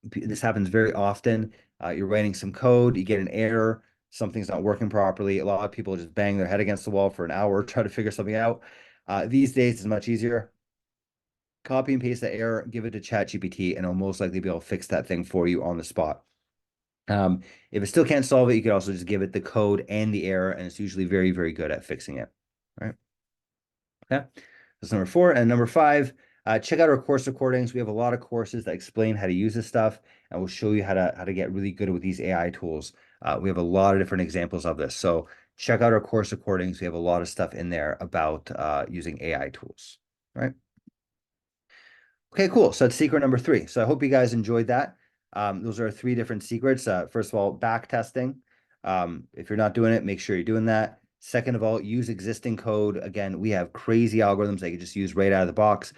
this happens very often. You're writing some code, you get an error, something's not working properly. A lot of people just bang their head against the wall for an hour, try to figure something out. These days, it's much easier. Copy and paste the error, give it to ChatGPT, and it'll most likely be able to fix that thing for you on the spot. If it still can't solve it, you could also just give it the code and the error, and it's usually very, very good at fixing it. All right. Okay. That's number four. And number five, check out our course recordings. We have a lot of courses that explain how to use this stuff, and we'll show you how to get really good with these AI tools. We have a lot of different examples of this. So check out our course recordings. We have a lot of stuff in there about using AI tools. All right. Okay, cool. So that's secret number three. So I hope you guys enjoyed that. Those are three different secrets. First of all, back testing. If you're not doing it, make sure you're doing that. Second of all, use existing code. Again, we have crazy algorithms that you just use right out of the box.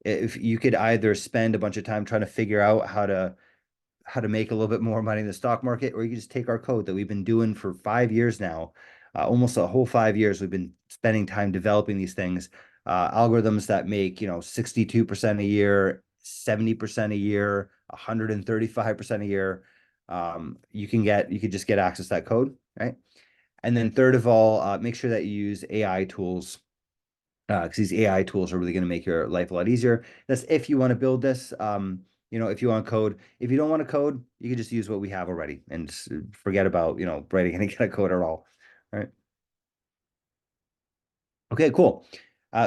If you could either spend a bunch of time trying to figure out how to make a little bit more money in the stock market, or you can just take our code that we've been doing for 5 years now, almost a whole 5 years. We've been spending time developing these things, algorithms that make 62% a year, 70% a year, 135% a year. You could just get access to that code, right? And then third of all, make sure that you use AI tools, because these AI tools are really going to make your life a lot easier. That's if you want to build this. If you want code, if you don't want to code, you can just use what we have already and forget about, writing any kind of code at all. All right. Okay, cool.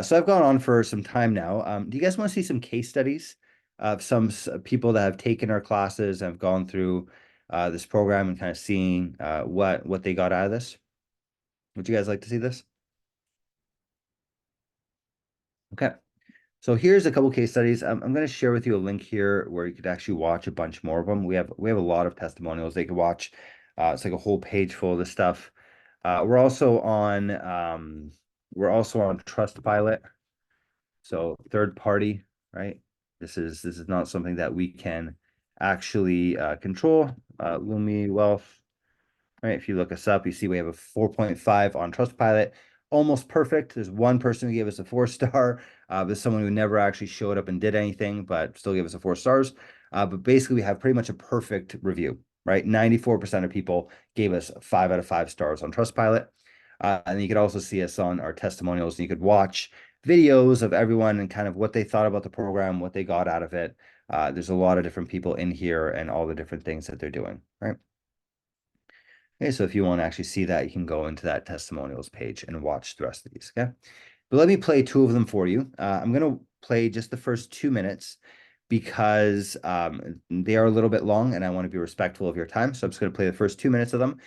So I've gone on for some time now. Do you guys want to see some case studies of some people that have taken our classes and have gone through this program and kind of seeing what they got out of this? Would you guys like to see this? Okay. So here's a couple case studies. I'm going to share with you a link here where you could actually watch a bunch more of them. We have a lot of testimonials they could watch. It's like a whole page full of this stuff. We're also on Trustpilot, so third party, right? This is not something that we can actually control. Lumi Wealth. Right, if you look us up, you see we have a 4.5 on Trustpilot, almost perfect. There's one person who gave us a 4 star. There's someone who never actually showed up and did anything, but still gave us a 4 stars. But basically, we have pretty much a perfect review, right? 94% of people gave us 5 out of 5 stars on Trustpilot. And you could also see us on our testimonials, and you could watch videos of everyone and kind of what they thought about the program, what they got out of it. There's a lot of different people in here and all the different things that they're doing, right? Okay, so if you want to actually see that, you can go into that testimonials page and watch the rest of these, okay? But let me play two of them for you. I'm going to play just the first 2 minutes because they are a little bit long and I want to be respectful of your time. So I'm just going to play the first 2 minutes of them.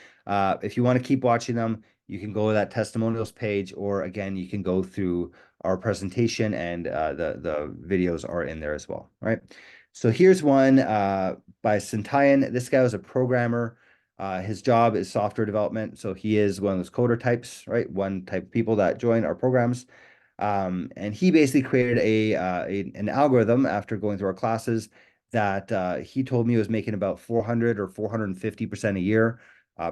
If you want to keep watching them, you can go to that testimonials page, or again, you can go through our presentation and the videos are in there as well, right? So here's one by Sentayan. This guy was a programmer. His job is software development, so he is one of those coder types, right? One type of people that join our programs. And he basically created an algorithm after going through our classes that he told me was making about 400 or 450% a year.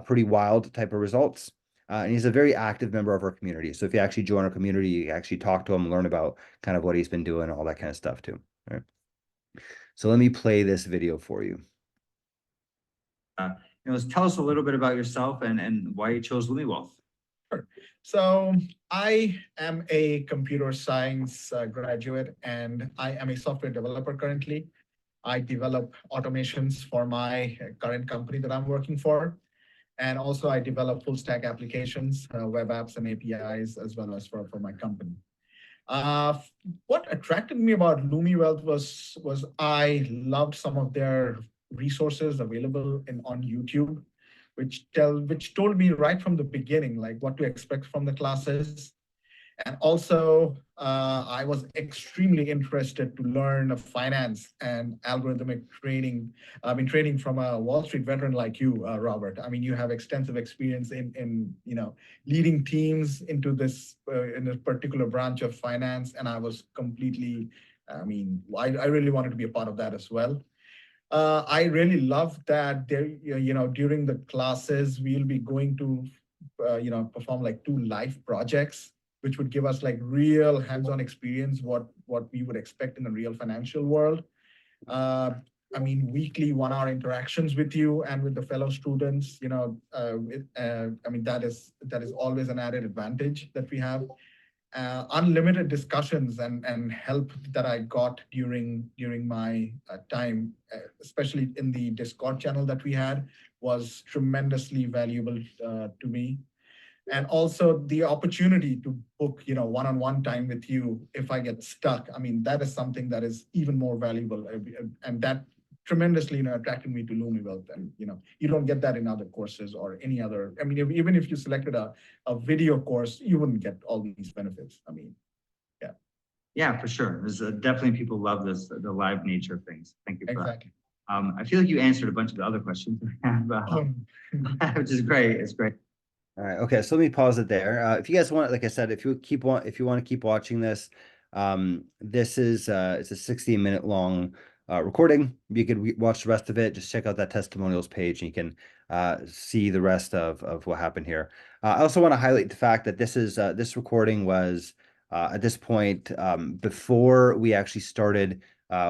Pretty wild type of results. And he's a very active member of our community. So if you actually join our community, you actually talk to him, learn about kind of what he's been doing, all that kind of stuff too. Right? So let me play this video for you. Tell us a little bit about yourself and why you chose Lumi Wealth. Sure. So I am a computer science graduate, and I am a software developer currently. I develop automations for my current company that I'm working for. And also I develop full stack applications, web apps and APIs, as well as for my company. What attracted me about Lumi Wealth was I loved some of their resources available on YouTube, which told me right from the beginning like what to expect from the classes. And also, I was extremely interested to learn finance and algorithmic trading. I've been trading from a Wall Street veteran like you, Robert. I mean, you have extensive experience in leading teams into this in a particular branch of finance, and I was completely. I really wanted to be a part of that as well. I really love that there, during the classes, we'll be going to, perform like 2 live projects which would give us like real hands-on experience, what we would expect in a real financial world. Uh, I mean, weekly 1 hour interactions with you and with the fellow students, I mean, that is always an added advantage that we have. Unlimited discussions and help that I got during my time, especially in the Discord channel that we had, was tremendously valuable to me. And also the opportunity to book, one-on-one time with you if I get stuck. I mean, that is something that is even more valuable, and that tremendously, attracted me to LumiWealth. And you don't get that in other courses or any other. I mean, even if you selected a video course, you wouldn't get all these benefits. I mean, yeah. Yeah, for sure. There's definitely people love this, the live nature of things. Thank you for Exactly. that. I feel like you answered a bunch of the other questions we have, which is great. It's great. All right. Okay. So let me pause it there. If you guys want, like I said, if you want to keep watching this, this is it's a 16-minute long recording. You could watch the rest of it. Just check out that testimonials page, and you can see the rest of what happened here. I also want to highlight the fact that this recording was at this point before we actually started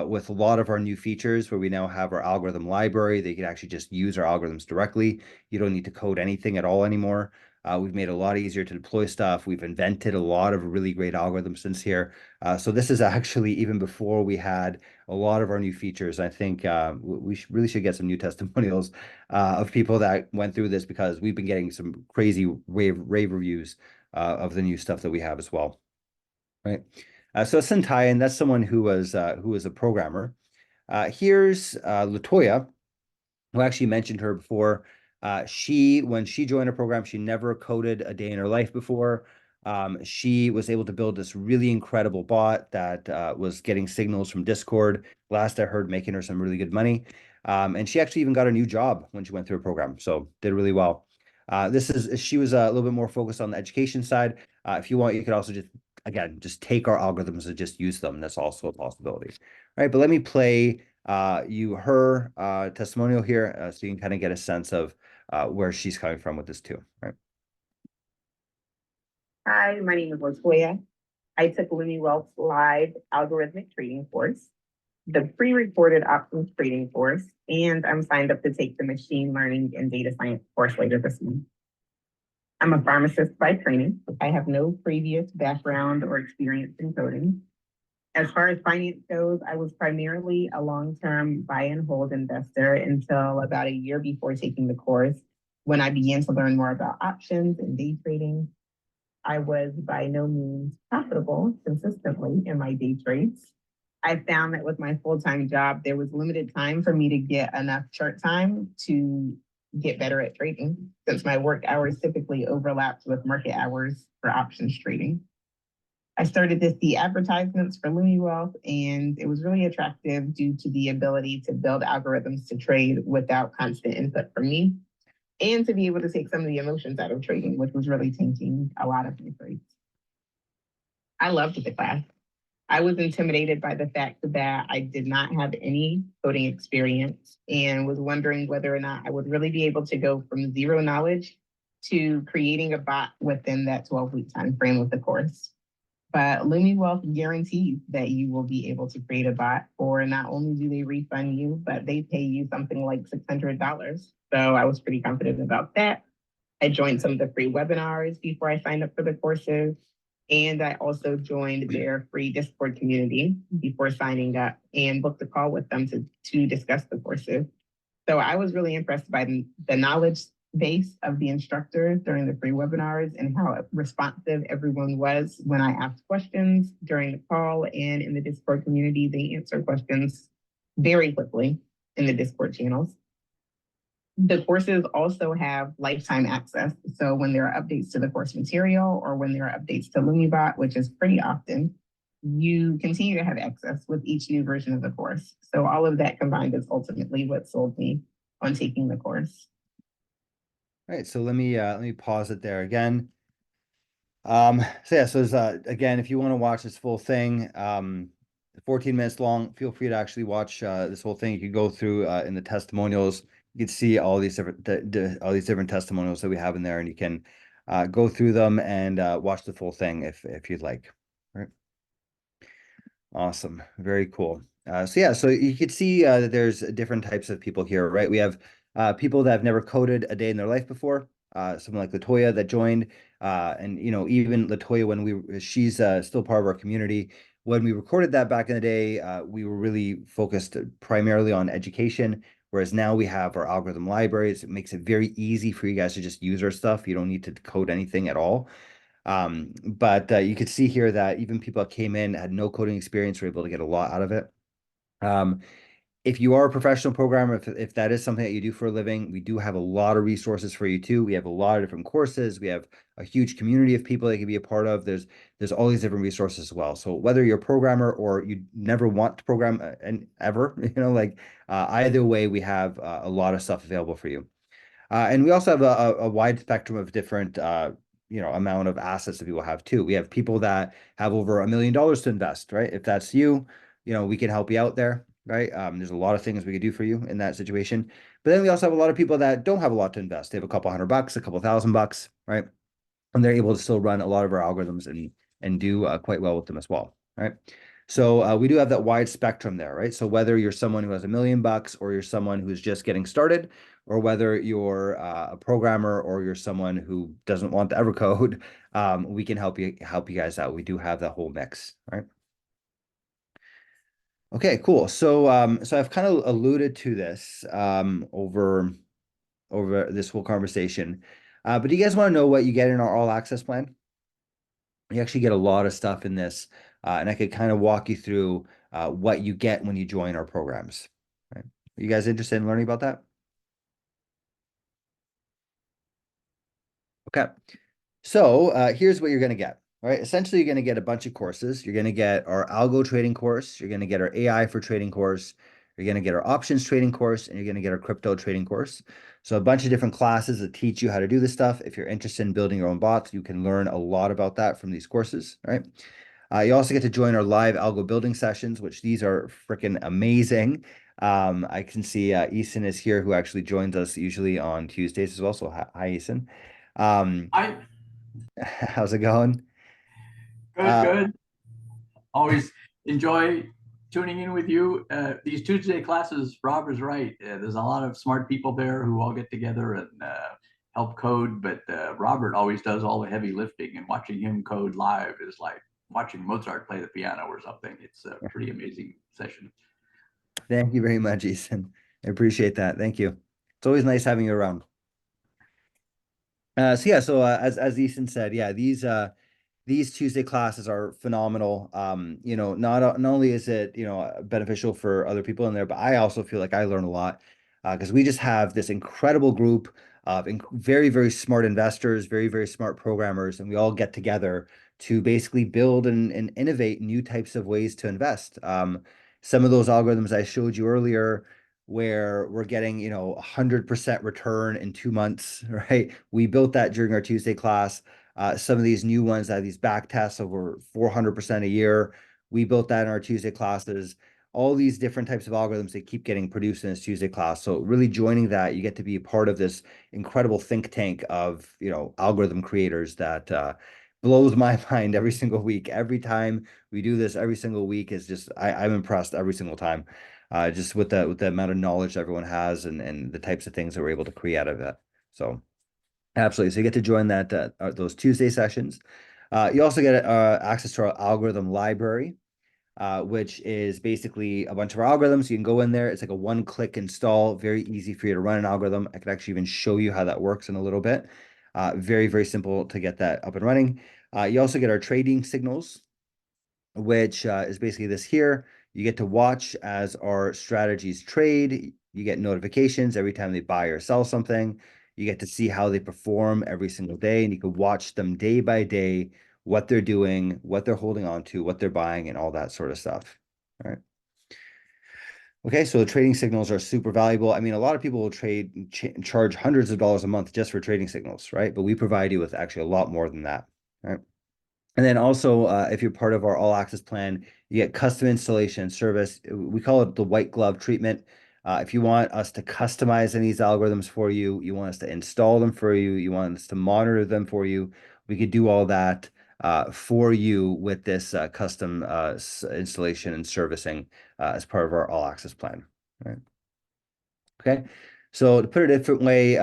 with a lot of our new features, where we now have our algorithm library. They can actually just use our algorithms directly. You don't need to code anything at all anymore. We've made it a lot easier to deploy stuff. We've invented a lot of really great algorithms since here. So this is actually even before we had a lot of our new features. I think we really should get some new testimonials of people that went through this, because we've been getting some crazy rave reviews of the new stuff that we have as well. Right. So Sintayan, that's someone who was a programmer. Here's Latoya, who actually mentioned her before. When she joined a program, she never coded a day in her life before. She was able to build this really incredible bot that was getting signals from Discord. Last I heard, making her some really good money. And she actually even got a new job when she went through a program, so did really well. She was a little bit more focused on the education side. If you want, you could also just take our algorithms and just use them. That's also a possibility. All right, but let me play her testimonial here, so you can kind of get a sense of where she's coming from with this too. Right. Hi, my name is Latoya. I took LumiWealth's live algorithmic trading course, the pre-recorded options trading course, and I'm signed up to take the machine learning and data science course later this month. I'm a pharmacist by training. I have no previous background or experience in coding. As far as finance goes, I was primarily a long-term buy and hold investor until about a year before taking the course, when I began to learn more about options and day trading. I was by no means profitable consistently in my day trades. I found that with my full-time job, there was limited time for me to get enough chart time to get better at trading, since my work hours typically overlapped with market hours for options trading. I started to see advertisements for LumiWealth, and it was really attractive due to the ability to build algorithms to trade without constant input from me, and to be able to take some of the emotions out of trading, which was really tanking a lot of my trades. I loved the class. I was intimidated by the fact that I did not have any coding experience, and was wondering whether or not I would really be able to go from zero knowledge to creating a bot within that 12-week time frame of the course. But LumiWealth guarantees that you will be able to create a bot, or not only do they refund you, but they pay you something like $600. So I was pretty confident about that. I joined some of the free webinars before I signed up for the courses. And I also joined their free Discord community before signing up, and booked a call with them to discuss the courses. So I was really impressed by the knowledge base of the instructors during the free webinars, and how responsive everyone was when I asked questions during the call. And in the Discord community, they answer questions very quickly in the Discord channels. The courses also have lifetime access. So when there are updates to the course material, or when there are updates to LumiBot, which is pretty often, you continue to have access with each new version of the course. So all of that combined is ultimately what sold me on taking the course. All right, so let me pause it there again. Again, if you want to watch this full thing, 14 minutes long, feel free to actually watch this whole thing. You can go through in the testimonials. You can see all these different testimonials that we have in there, and you can go through them and watch the full thing if you'd like. All right. Awesome. Very cool. So yeah, so you could see that there's different types of people here, right? We have people that have never coded a day in their life before. Someone like Latoya that joined, and even Latoya when she's still part of our community. When we recorded that back in the day, we were really focused primarily on education, whereas now we have our algorithm libraries. It makes it very easy for you guys to just use our stuff. You don't need to code anything at all. But you could see here that even people that came in had no coding experience were able to get a lot out of it. Um, if you are a professional programmer, if that is something that you do for a living, we do have a lot of resources for you too. We have a lot of different courses. We have a huge community of people that can be a part of. There's all these different resources as well. So whether you're a programmer or you never want to program and ever, either way, we have a lot of stuff available for you. And we also have a wide spectrum of different, amount of assets that people have too. We have people that have over $1 million to invest, right? If that's you, we can help you out there, right? There's a lot of things we could do for you in that situation. But then we also have a lot of people that don't have a lot to invest. They have a couple $100, a couple $1,000, right? And they're able to still run a lot of our algorithms and do quite well with them as well, right? So we do have that wide spectrum there, right? So whether you're someone who has $1 million or you're someone who's just getting started, or whether you're a programmer or you're someone who doesn't want to ever code, we can help you guys out. We do have that whole mix, right? Okay, cool. So so I've kind of alluded to this over this whole conversation. But do you guys want to know what you get in our all access plan? You actually get a lot of stuff in this, and I could kind of walk you through what you get when you join our programs. Right? Are you guys interested in learning about that? Okay. So here's what you're going to get. All right. Essentially, you're going to get a bunch of courses. You're going to get our algo trading course. You're going to get our AI for trading course. You're going to get our options trading course, and you're going to get our crypto trading course. So a bunch of different classes that teach you how to do this stuff. If you're interested in building your own bots, you can learn a lot about that from these courses. All right. You also get to join our live algo building sessions, which these are freaking amazing. I can see Eason is here, who actually joins us usually on Tuesdays as well. So hi, Eason. Hi, How's it going? good. Always enjoy tuning in with you. These Tuesday classes, Rob is right. There's a lot of smart people there who all get together and help code, but Robert always does all the heavy lifting, and watching him code live is like watching Mozart play the piano or something. It's a pretty amazing session. Thank you very much, Eason. I appreciate that. Thank you. It's always nice having you around. So as Eason said, yeah, these Tuesday classes are phenomenal. Not only is it, beneficial for other people in there, but I also feel like I learn a lot because we just have this incredible group of very, very smart investors, very, very smart programmers, and we all get together to basically build and innovate new types of ways to invest. Some of those algorithms I showed you earlier, where we're getting, 100% return in 2 months, right? We built that during our Tuesday class. Some of these new ones that have these back tests over 400% a year. We built that in our Tuesday classes. All these different types of algorithms that keep getting produced in this Tuesday class. So really joining that, you get to be a part of this incredible think tank of, algorithm creators that blows my mind every single week. Every time we do this, every single week is just, I'm impressed every single time. Just with the amount of knowledge everyone has and the types of things that we're able to create out of it. So absolutely. So you get to join those Tuesday sessions. You also get access to our algorithm library, which is basically a bunch of our algorithms. You can go in there. It's like a one-click install, very easy for you to run an algorithm. I could actually even show you how that works in a little bit. Very, very simple to get that up and running. You also get our trading signals, which is basically this here. You get to watch as our strategies trade. You get notifications every time they buy or sell something. You get to see how they perform every single day, and you can watch them day by day, what they're doing, what they're holding on to, what they're buying, and all that sort of stuff. All right. Okay, so the trading signals are super valuable. I mean, a lot of people will charge hundreds of dollars a month just for trading signals, right? But we provide you with actually a lot more than that, right? And then also, if you're part of our all access plan, you get custom installation and service. We call it the white glove treatment. If you want us to customize any of these algorithms for you, you want us to install them for you, you want us to monitor them for you, we could do all that for you with this custom installation and servicing as part of our all access plan. Right. Okay. So to put it a different way,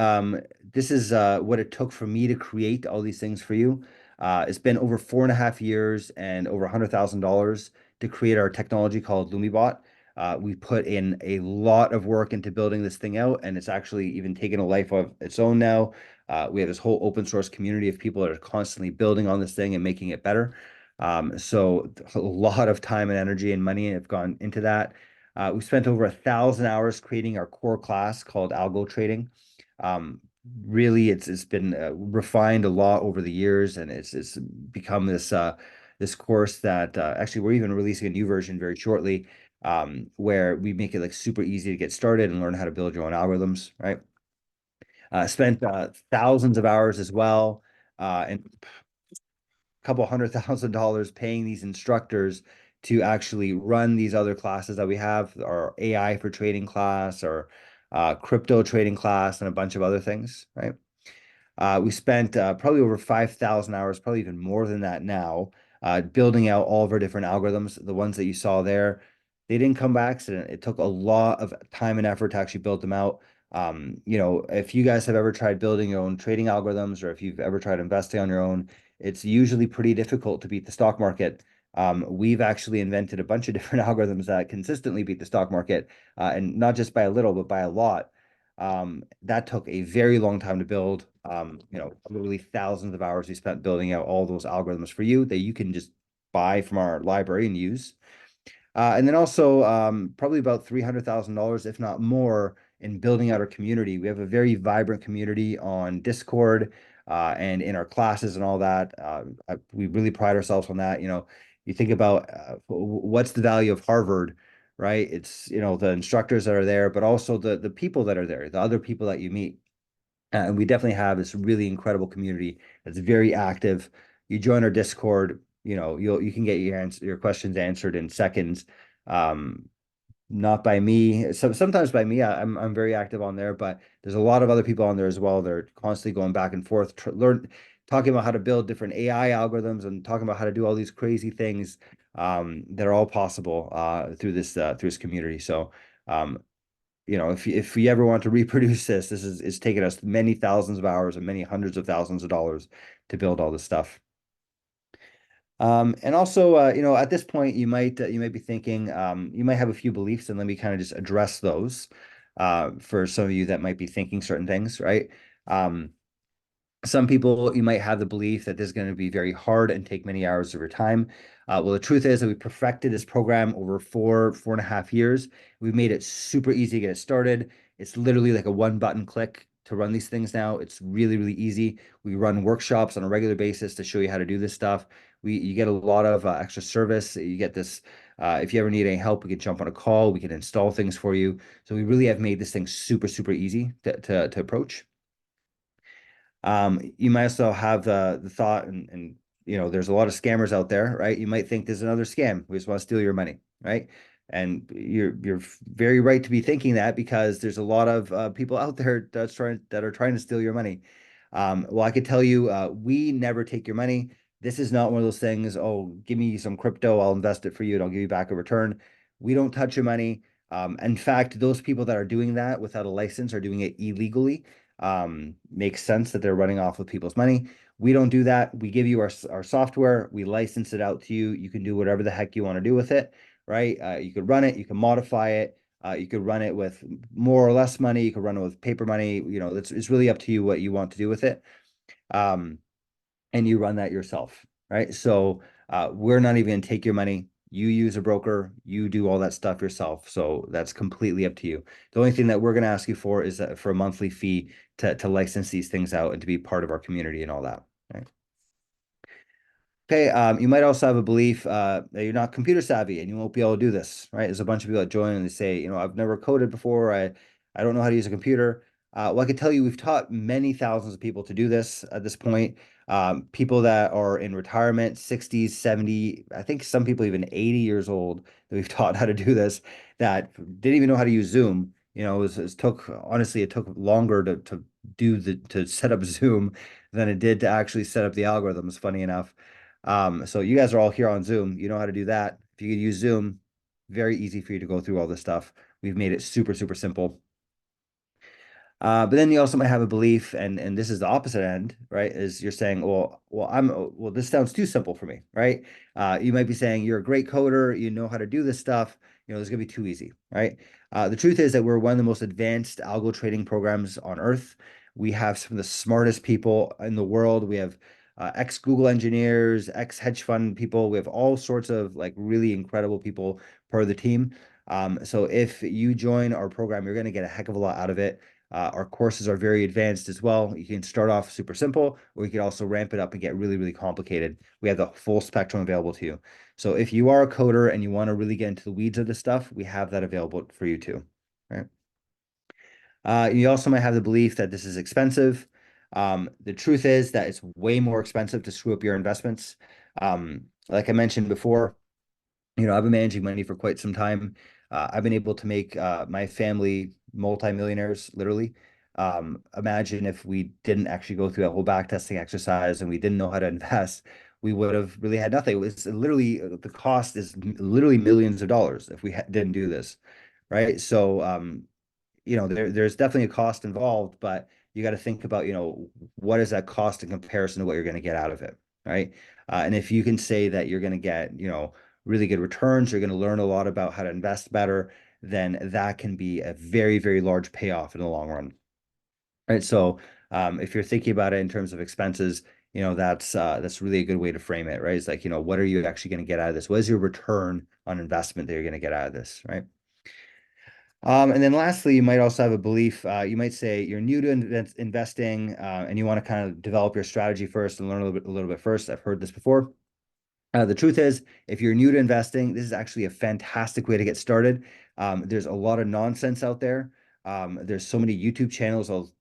this is what it took for me to create all these things for you. It's been over 4.5 years and over $100,000 to create our technology called LumiBot. We put in a lot of work into building this thing out, and it's actually even taken a life of its own now. We have this whole open source community of people that are constantly building on this thing and making it better. So a lot of time and energy and money have gone into that. We spent over 1,000 hours creating our core class called Algo Trading. Um, Really, it's been refined a lot over the years, and it's become this course that actually we're even releasing a new version very shortly, where we make it like super easy to get started and learn how to build your own algorithms, right? Spent thousands of hours as well, and a couple $100,000 paying these instructors to actually run these other classes that we have, our AI for trading class, or crypto trading class, and a bunch of other things, right? We spent probably over 5,000 hours, probably even more than that now, building out all of our different algorithms. The ones that you saw there, they didn't come by accident. It took a lot of time and effort to actually build them out. If you guys have ever tried building your own trading algorithms, or if you've ever tried investing on your own, it's usually pretty difficult to beat the stock market. We've actually invented a bunch of different algorithms that consistently beat the stock market, and not just by a little, but by a lot. That took a very long time to build. Literally thousands of hours we spent building out all those algorithms for you that you can just buy from our library and use. And then also probably about $300,000, if not more, in building out our community. We have a very vibrant community on Discord and in our classes and all that. We really pride ourselves on that. You think about what's the value of Harvard, right? It's, the instructors that are there, but also the people that are there, the other people that you meet. And we definitely have this really incredible community that's very active. You join our Discord, you can get your questions answered in seconds. Um, Not by me. Sometimes by me. I'm very active on there, but there's a lot of other people on there as well. They're constantly going back and forth, talking about how to build different AI algorithms and talking about how to do all these crazy things that are all possible through this community. So um, if we ever want to reproduce this is it's taken us many thousands of hours and many hundreds of thousands of dollars to build all this stuff. And also, at this point, you might be thinking, you might have a few beliefs, and let me kind of just address those for some of you that might be thinking certain things, right? Some people, you might have the belief that this is going to be very hard and take many hours of your time. Well, the truth is that we perfected this program over 4.5 years. We've made it super easy to get it started. It's literally like a one button click to run these things now. It's really, really easy. We run workshops on a regular basis to show you how to do this stuff. You get a lot of extra service. You get this. If you ever need any help, we can jump on a call. We can install things for you. So we really have made this thing super, super easy to approach. You might also have the thought, and there's a lot of scammers out there, right? You might think there's another scam. We just want to steal your money, right? And you're very right to be thinking that, because there's a lot of people out there that are trying to steal your money. Well, I could tell you, we never take your money. This is not one of those things. Oh, give me some crypto, I'll invest it for you, and I'll give you back a return. We don't touch your money. In fact, those people that are doing that without a license are doing it illegally. Makes sense that they're running off with people's money. We don't do that. We give you our software, we license it out to you. You can do whatever the heck you want to do with it, right? You could run it, you can modify it, you could run it with more or less money, you could run it with paper money. It's really up to you what you want to do with it. And you run that yourself, right? So we're not even gonna take your money. You use a broker, you do all that stuff yourself. So that's completely up to you. The only thing that we're going to ask you for is for a monthly fee to license these things out and to be part of our community and all that. Right? Okay, you might also have a belief that you're not computer savvy and you won't be able to do this, right? There's a bunch of people that join and they say, I've never coded before. I don't know how to use a computer. Well, I can tell you, we've taught many thousands of people to do this at this point. People that are in retirement, 60s, 70, I think some people even 80 years old, that we've taught how to do this, that didn't even know how to use Zoom. it took, honestly, it took longer to set up Zoom than it did to actually set up the algorithms, funny enough. So you guys are all here on Zoom. You know how to do that. If you could use Zoom, very easy for you to go through all this stuff. We've made it super, super simple. But then you also might have a belief, and this is the opposite end, right? Is you're saying, well, this sounds too simple for me, right? You might be saying you're a great coder, you know how to do this stuff, this is gonna be too easy, right? The truth is that we're one of the most advanced algo trading programs on earth. We have some of the smartest people in the world. We have ex-Google engineers, ex-hedge fund people. We have all sorts of like really incredible people part of the team. So if you join our program, you're gonna get a heck of a lot out of it. Our courses are very advanced as well. You can start off super simple, or you can also ramp it up and get really, really complicated. We have the full spectrum available to you. So if you are a coder and you want to really get into the weeds of this stuff, we have that available for you too. Right. You also might have the belief that this is expensive. The truth is that it's way more expensive to screw up your investments. Like I mentioned before, I've been managing money for quite some time. I've been able to make my family multimillionaires, literally. Imagine if we didn't actually go through that whole back testing exercise and we didn't know how to invest, we would have really had nothing. It was literally the cost is literally millions of dollars if we didn't do this, right? So, there's definitely a cost involved, but you got to think about, what is that cost in comparison to what you're going to get out of it, right? And if you can say that you're going to get, really good returns, you're going to learn a lot about how to invest better, then that can be a very, very large payoff in the long run, right? So if you're thinking about it in terms of expenses, that's really a good way to frame it, right? It's like, what are you actually going to get out of this? What is your return on investment that you're going to get out of this, right? And then lastly, you might also have a belief. You might say you're new to investing, and you want to kind of develop your strategy first and learn a little bit first. I've heard this before. The truth is, if you're new to investing, this is actually a fantastic way to get started. There's a lot of nonsense out there. There's so many YouTube channels will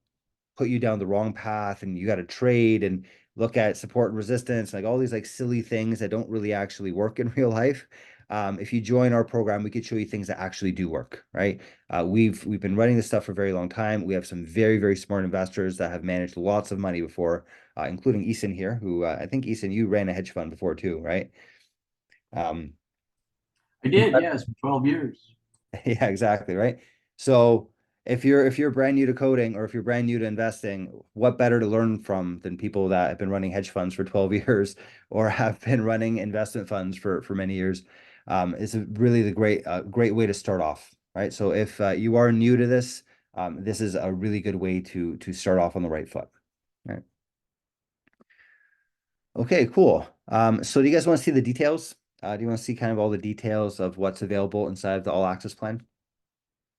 put you down the wrong path, and you got to trade and look at support and resistance, like all these like silly things that don't really actually work in real life. If you join our program, we could show you things that actually do work, right? We've been running this stuff for a very long time. We have some very, very smart investors that have managed lots of money before, including Eason here, who I think Eason, you ran a hedge fund before too, right? Um, I did, yes, for 12 years. Yeah, exactly, right? So if you're brand new to coding or if you're brand new to investing, what better to learn from than people that have been running hedge funds for 12 years or have been running investment funds for many years? It's really the great way to start off, right? So if you are new to this, this is a really good way to start off on the right foot, right? Okay, cool. So do you guys want to see the details? Do you want to see kind of all the details of what's available inside of the all access plan?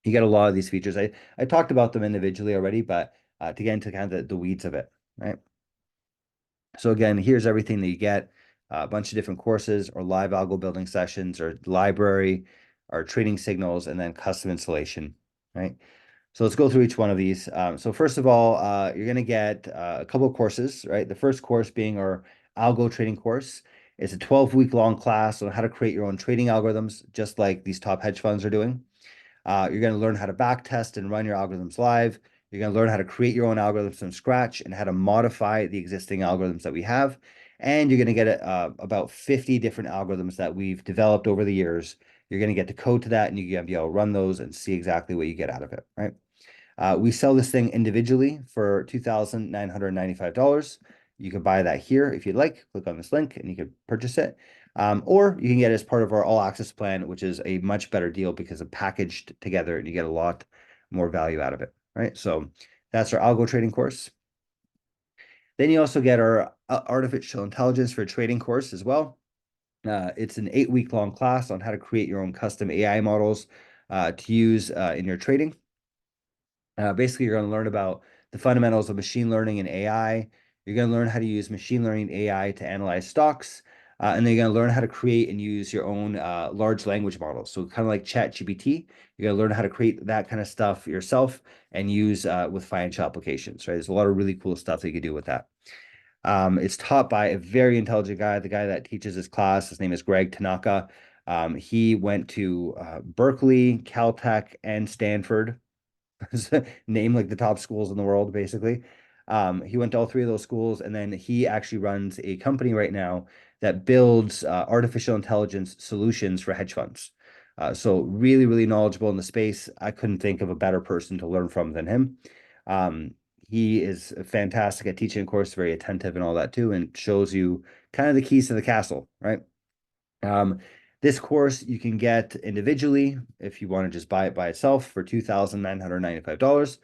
You get a lot of these features. I talked about them individually already, but to get into kind of the weeds of it, right? So again, here's everything that you get, a bunch of different courses or live algo building sessions or library or trading signals and then custom installation, right? So let's go through each one of these. So first of all, you're going to get a couple of courses, right? The first course being our Algo Trading course. It's a 12-week long class on how to create your own trading algorithms, just like these top hedge funds are doing. You're going to learn how to back test and run your algorithms live. You're going to learn how to create your own algorithms from scratch and how to modify the existing algorithms that we have. And you're going to get about 50 different algorithms that we've developed over the years. You're going to get to code to that and you're going to be able to run those and see exactly what you get out of it, right? We sell this thing individually for $2,995. You can buy that here if you'd like. Click on this link and you can purchase it. Or you can get it as part of our all access plan, which is a much better deal because it's packaged together and you get a lot more value out of it, right? So that's our algo trading course. Then you also get our artificial intelligence for trading course as well. It's an 8-week long class on how to create your own custom AI models to use in your trading. Basically, you're going to learn about the fundamentals of machine learning and AI. You're going to learn how to use machine learning and AI to analyze stocks. And then you're going to learn how to create and use your own large language models. So kind of like ChatGPT, you're going to learn how to create that kind of stuff yourself and use with financial applications, right? There's a lot of really cool stuff that you can do with that. It's taught by a very intelligent guy. The guy that teaches this class, his name is Greg Tanaka. He went to Berkeley, Caltech, and Stanford. name like the top schools in the world, basically. He went to all 3 of those schools, and then he actually runs a company right now that builds artificial intelligence solutions for hedge funds. So really, really knowledgeable in the space. I couldn't think of a better person to learn from than him. He is fantastic at teaching, of course, very attentive and all that too, and shows you kind of the keys to the castle, right? This course you can get individually if you want to just buy it by itself for $2,995.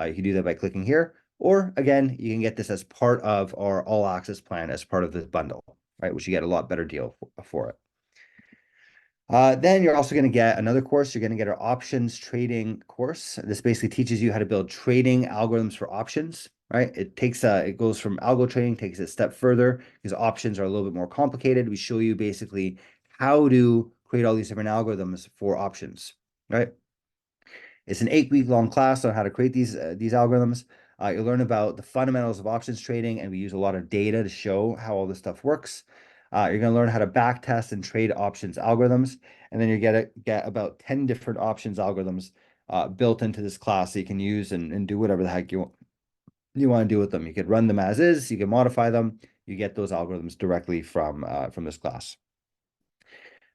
You can do that by clicking here, or again, you can get this as part of our all access plan as part of this bundle, right? Which you get a lot better deal for it. Then you're also going to get another course. You're going to get our options trading course. This basically teaches you how to build trading algorithms for options, right? It goes from algo trading, takes it a step further because options are a little bit more complicated. We show you basically how to create all these different algorithms for options, right? It's an 8-week long class on how to create these algorithms. You'll learn about the fundamentals of options trading, and we use a lot of data to show how all this stuff works. You're going to learn how to back test and trade options algorithms, and then you're going to get about 10 different options algorithms built into this class so you can use and do whatever the heck you want to do with them. You could run them as is, you can modify them. You get those algorithms directly from this class.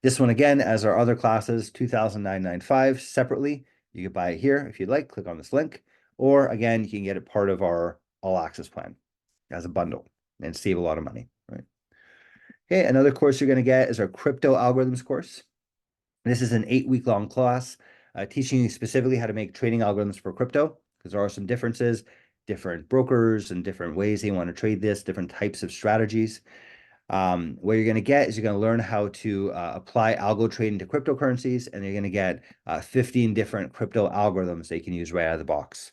This one, again, as our other classes, $2,995 separately. You can buy it here if you'd like. Click on this link. Or again, you can get it part of our all access plan as a bundle and save a lot of money, right? Okay, another course you're going to get is our crypto algorithms course. This is an 8-week long class teaching you specifically how to make trading algorithms for crypto, because there are some differences, different brokers and different ways they want to trade this, different types of strategies. What you're going to get is you're going to learn how to apply algo trading to cryptocurrencies, and you're going to get 15 different crypto algorithms that you can use right out of the box.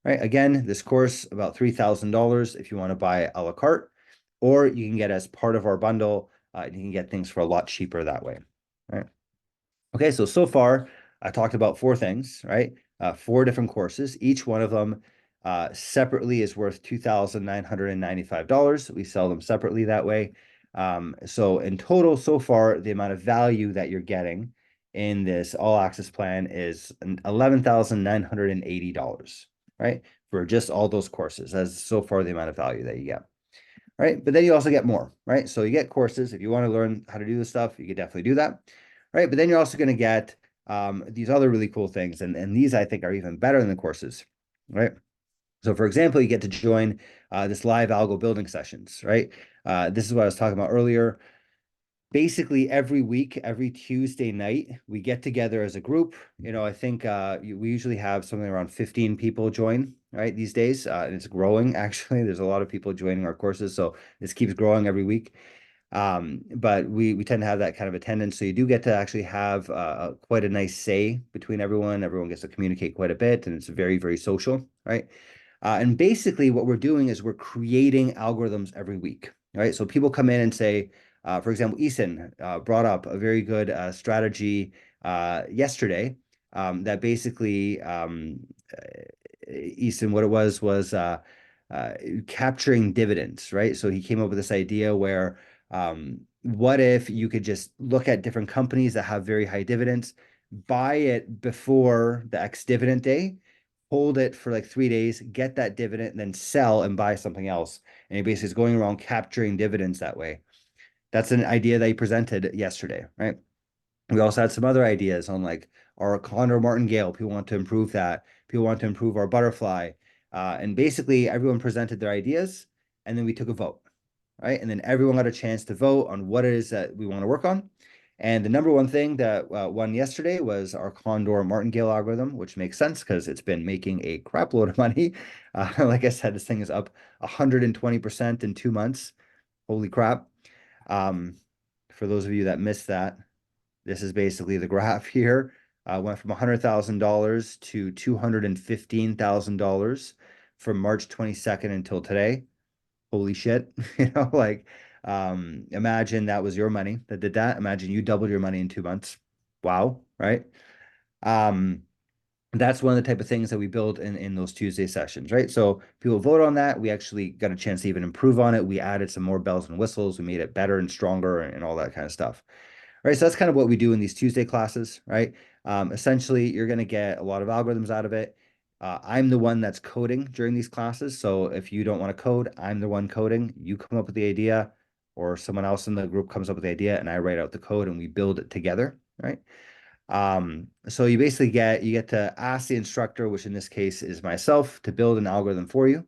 Right. Again, this course about $3,000 if you want to buy a la carte, or you can get as part of our bundle. You can get things for a lot cheaper that way. Right. Okay. So far, I talked about 4 things, right? 4 different courses. Each one of them separately is worth $2,995. We sell them separately that way. So in total, so far, the amount of value that you're getting in this all access plan is $11,980, right? For just all those courses. That's so far the amount of value that you get. Right. But then you also get more, right? So you get courses. If you want to learn how to do this stuff, you can definitely do that. Right. But then you're also going to get these other really cool things. And these I think are even better than the courses, right? So for example, you get to join this live algo building sessions, right? This is what I was talking about earlier. Basically, every week, every Tuesday night, we get together as a group. I think we usually have something around 15 people join, right, these days. And it's growing, actually. There's a lot of people joining our courses, so this keeps growing every week. But we tend to have that kind of attendance. So you do get to actually have quite a nice say between everyone. Everyone gets to communicate quite a bit, and it's very, very social, right? And basically what we're doing is we're creating algorithms every week, right? So people come in and say, for example, Eason brought up a very good strategy yesterday that basically, Eason, what it was capturing dividends, right? So he came up with this idea where what if you could just look at different companies that have very high dividends, buy it before the ex-dividend day, hold it for like 3 days, get that dividend, and then sell and buy something else. And he basically is going around capturing dividends that way. That's an idea that he presented yesterday, right? We also had some other ideas on like our condor martingale. People want to improve that. People want to improve our butterfly. And basically everyone presented their ideas, and then we took a vote, right? And then everyone got a chance to vote on what it is that we want to work on. And the number one thing that won yesterday was our Condor martingale algorithm, which makes sense because it's been making a crap load of money. Like I said, this thing is up 120% in 2 months. Holy crap. For those of you that missed that, this is basically the graph here. Went from $100,000 to $215,000 from March 22nd until today. Holy shit. Imagine that was your money that did that. Imagine you doubled your money in 2 months. Wow, right? That's one of the type of things that we build in those Tuesday sessions, right? So people vote on that. We actually got a chance to even improve on it. We added some more bells and whistles. We made it better and stronger and all that kind of stuff. Right. So that's kind of what we do in these Tuesday classes, right? Essentially, you're going to get a lot of algorithms out of it. I'm the one that's coding during these classes. So if you don't want to code, I'm the one coding. You come up with the idea, or someone else in the group comes up with the idea, and I write out the code and we build it together, right? So you basically get to ask the instructor, which in this case is myself, to build an algorithm for you.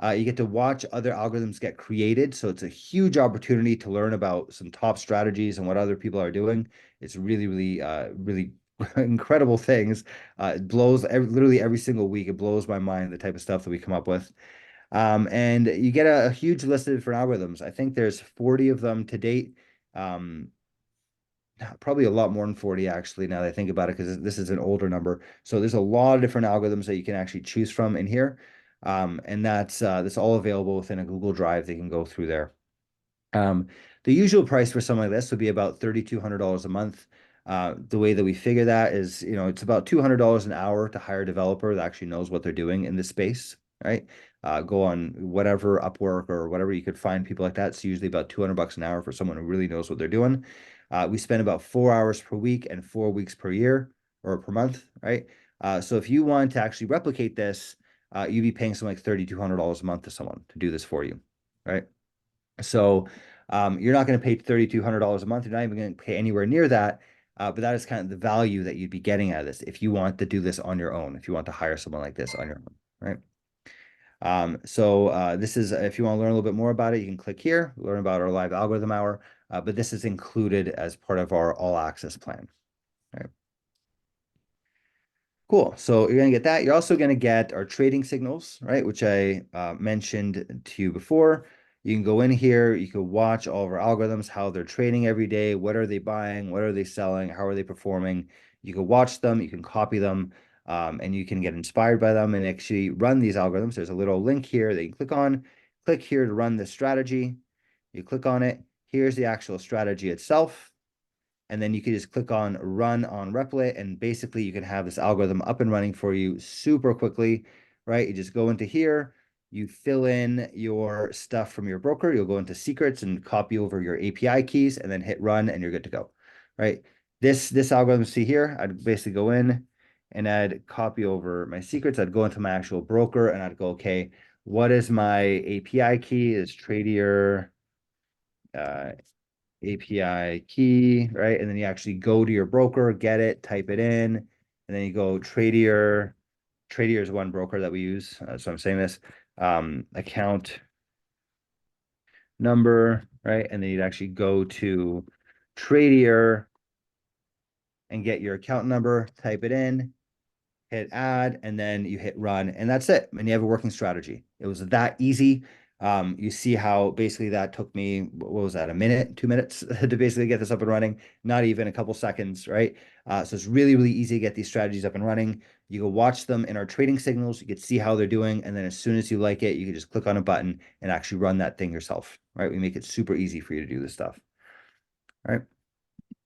You get to watch other algorithms get created. So it's a huge opportunity to learn about some top strategies and what other people are doing. It's really incredible things. It blows literally every single week. It blows my mind the type of stuff that we come up with. And you get a huge list of different algorithms. I think there's 40 of them to date. Probably a lot more than 40 actually, now that I think about it, because this is an older number. So there's a lot of different algorithms that you can actually choose from in here. And that's all available within a Google Drive. They can go through there. The usual price for something like this would be about $3,200 a month. The way that we figure that is, it's about $200 an hour to hire a developer that actually knows what they're doing in this space, right? Go on whatever Upwork or whatever you could find people like that. It's usually about 200 bucks an hour for someone who really knows what they're doing. We spend about 4 hours per week and 4 weeks per year or per month, right? So if you want to actually replicate this, you'd be paying something like $3,200 a month to someone to do this for you, right? So you're not going to pay $3,200 a month. You're not even going to pay anywhere near that. But that is kind of the value that you'd be getting out of this if you want to do this on your own, if you want to hire someone like this on your own, right? This is, if you want to learn a little bit more about it, you can click here, learn about our live algorithm hour, but this is included as part of our all access plan, right? Cool. So you're going to get that. You're also going to get our trading signals, right? Which I mentioned to you before. You can go in here, you can watch all of our algorithms, how they're trading every day, what are they buying, what are they selling, how are they performing. You can watch them, you can copy them, and you can get inspired by them and actually run these algorithms. There's a little link here that you click on. Click here to run this strategy. You click on it. Here's the actual strategy itself. And then you can just click on run on Replit, and basically you can have this algorithm up and running for you super quickly, right? You just go into here, you fill in your stuff from your broker, you'll go into secrets and copy over your API keys and then hit run and you're good to go, right? This algorithm, see here, I'd basically go in and I'd copy over my secrets. I'd go into my actual broker and I'd go, okay, what is my API key? Is Tradier, API key, right? And then you actually go to your broker, get it, type it in, and then you go Tradier. Tradier is one broker that we use. So I'm saying this account number, right? And then you'd actually go to Tradier and get your account number, type it in, hit add, and then you hit run, and that's it. And you have a working strategy. It was that easy. You see how basically that took me, what was that, a minute, 2 minutes to basically get this up and running, not even a couple seconds, right? So it's really easy to get these strategies up and running. You can watch them in our trading signals. You can see how they're doing. And then as soon as you like it, you can just click on a button and actually run that thing yourself, right? We make it super easy for you to do this stuff, right?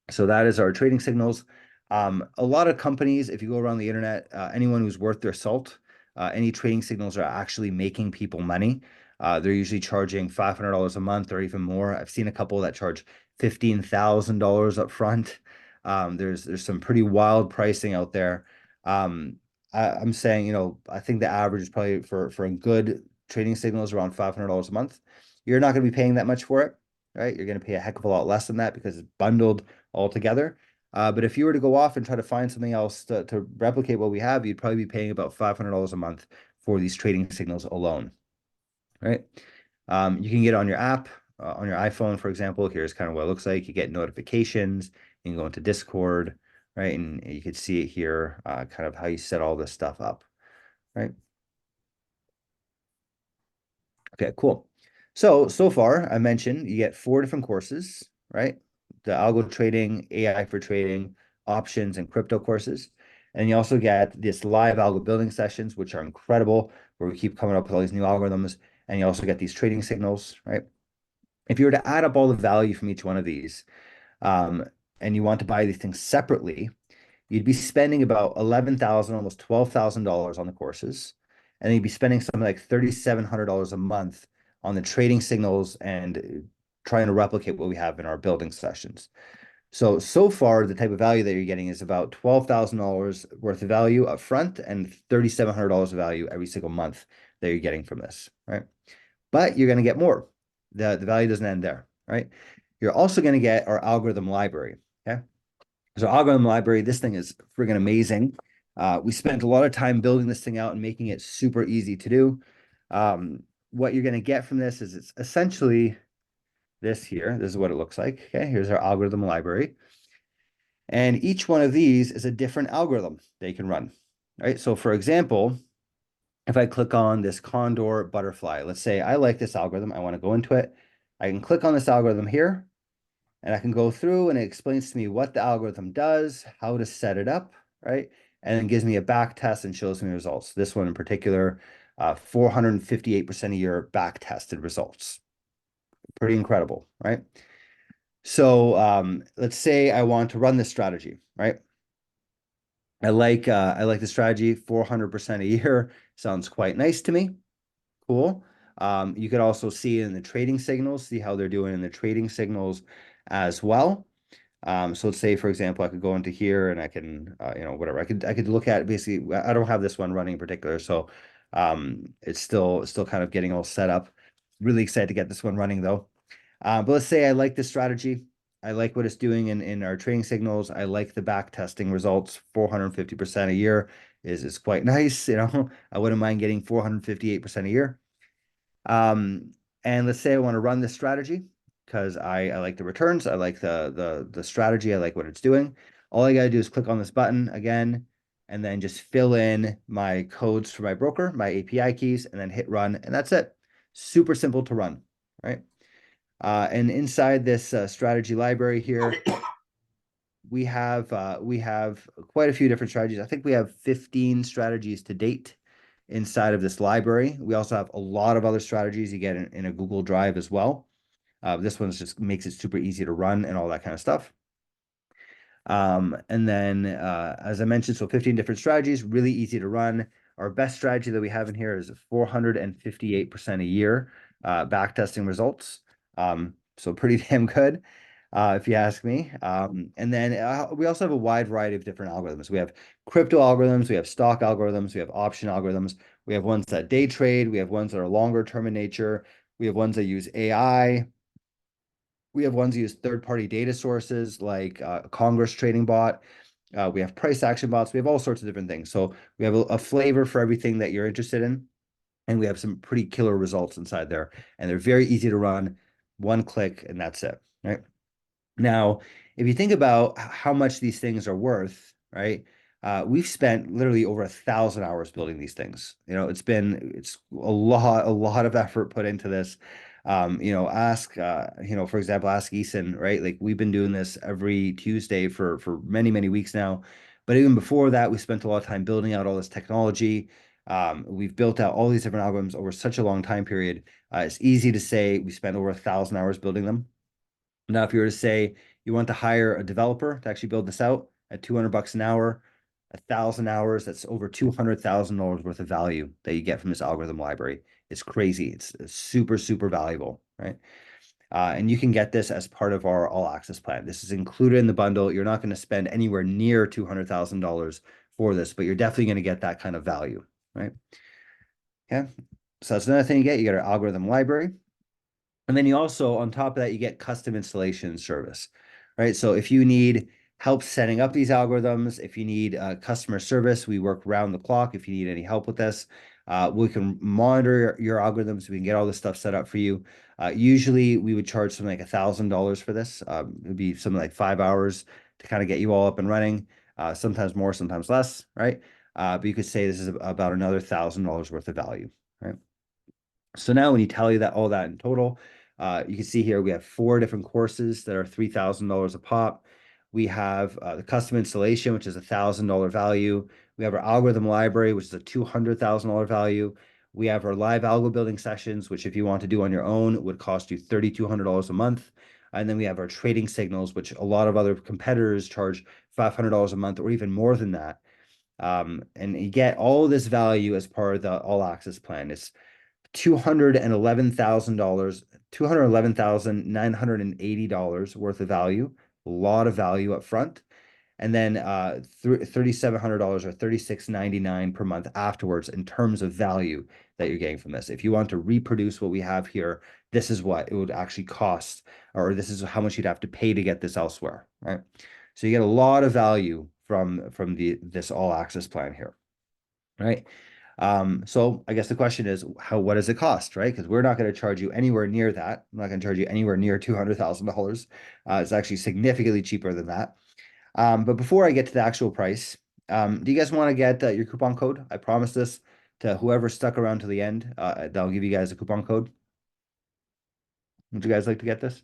So that is our trading signals. A lot of companies, if you go around the internet, anyone who's worth their salt, any trading signals are actually making people money. They're usually charging $500 a month or even more. I've seen a couple that charge $15,000 up front. There's some pretty wild pricing out there. I'm saying, I think the average is probably for a good trading signal is around $500 a month. You're not going to be paying that much for it, right? You're going to pay a heck of a lot less than that because it's bundled all together. But if you were to go off and try to find something else to replicate what we have, you'd probably be paying about $500 a month for these trading signals alone, right? You can get on your app, on your iPhone, for example. Here's kind of what it looks like. You get notifications. You can go into Discord, right? And you can see it here, kind of how you set all this stuff up, right? Okay, cool. So far, I mentioned you get 4 different courses, right? The algo trading, AI for trading, options, and crypto courses. And you also get this live algo building sessions, which are incredible, where we keep coming up with all these new algorithms. And you also get these trading signals, right? If you were to add up all the value from each one of these, and you want to buy these things separately, you'd be spending about $11,000, almost $12,000 on the courses. And then you'd be spending something like $3,700 a month on the trading signals and trying to replicate what we have in our building sessions. So far, the type of value that you're getting is about $12,000 worth of value up front and $3,700 of value every single month that you're getting from this, right? But you're going to get more. The value doesn't end there, right? You're also going to get our algorithm library, okay? So algorithm library, this thing is friggin' amazing. We spent a lot of time building this thing out and making it super easy to do. What you're going to get from this is it's essentially this here. This is what it looks like. Okay, here's our algorithm library. And each one of these is a different algorithm that you can run, right? So for example, if I click on this condor butterfly, let's say I like this algorithm, I want to go into it. I can click on this algorithm here, and I can go through and it explains to me what the algorithm does, how to set it up, right? And then gives me a back test and shows me results. This one in particular, 458% of your back tested results. Pretty incredible, right? So let's say I want to run this strategy, right? I like the strategy, 400% a year. Sounds quite nice to me. Cool. You could also see in the trading signals, see how they're doing in the trading signals as well. So let's say, for example, I could go into here and I can, whatever. I could look at basically. I don't have this one running in particular, so it's still kind of getting all set up. Really excited to get this one running though. But let's say I like this strategy. I like what it's doing in our trading signals. I like the back testing results. 450% a year is quite nice. I wouldn't mind getting 458% a year. And let's say I want to run this strategy because I like the returns. I like the strategy. I like what it's doing. All I got to do is click on this button again, and then just fill in my codes for my broker, my API keys, and then hit run. And that's it. Super simple to run, right? And inside this strategy library here, we have quite a few different strategies. I think we have 15 strategies to date inside of this library. We also have a lot of other strategies you get in a Google Drive as well. This one just makes it super easy to run and all that kind of stuff. And then, as I mentioned, so 15 different strategies, really easy to run. Our best strategy that we have in here is 458% a year back testing results. So pretty damn good, if you ask me. And then we also have a wide variety of different algorithms. We have crypto algorithms, we have stock algorithms, we have option algorithms. We have ones that day trade, we have ones that are longer term in nature, we have ones that use AI. We have ones that use third-party data sources like Congress trading bot. We have price action bots. We have all sorts of different things. So we have a flavor for everything that you're interested in. And we have some pretty killer results inside there. And they're very easy to run. One click, and that's it, right? Now, if you think about how much these things are worth, right? We've spent literally over 1,000 hours building these things. It's a lot of effort put into this. For example, ask Eason, right? Like we've been doing this every Tuesday for many, many weeks now. But even before that, we spent a lot of time building out all this technology. We've built out all these different algorithms over such a long time period. It's easy to say we spent over 1,000 hours building them. Now, if you were to say you want to hire a developer to actually build this out at $200 an hour, 1,000 hours, that's over $200,000 worth of value that you get from this algorithm library. It's crazy. It's super, super valuable, right? And you can get this as part of our all access plan. This is included in the bundle. You're not going to spend anywhere near $200,000 for this, but you're definitely going to get that kind of value, right? Okay. So that's another thing you get. You get our algorithm library. And then you also, on top of that, you get custom installation service, right? So if you need help setting up these algorithms, if you need customer service, we work round the clock. If you need any help with this, we can monitor your algorithms. We can get all this stuff set up for you. Usually we would charge something like $1,000 for this. It would be something like 5 hours to kind of get you all up and running. Sometimes more, sometimes less, right? But you could say this is about another $1,000 worth of value, right? So now when you tally that all that in total, you can see here we have 4 different courses that are $3,000 a pop. We have the custom installation, which is $1,000 value. We have our algorithm library, which is a $200,000 value. We have our live algo building sessions, which if you want to do on your own would cost you $3,200 a month. And then we have our trading signals, which a lot of other competitors charge $500 a month or even more than that. And you get all this value as part of the all access plan. It's $211,980 worth of value a lot of value up front. And then $3,700 or $36.99 per month afterwards in terms of value that you're getting from this. If you want to reproduce what we have here, this is what it would actually cost, or this is how much you'd have to pay to get this elsewhere, right? So you get a lot of value from this all access plan here, right? So I guess the question is, what does it cost, right? Because we're not going to charge you anywhere near that. I'm not going to charge you anywhere near $200,000. It's actually significantly cheaper than that. But before I get to the actual price, do you guys want to get your coupon code? I promise this to whoever stuck around to the end. I'll give you guys a coupon code. Would you guys like to get this?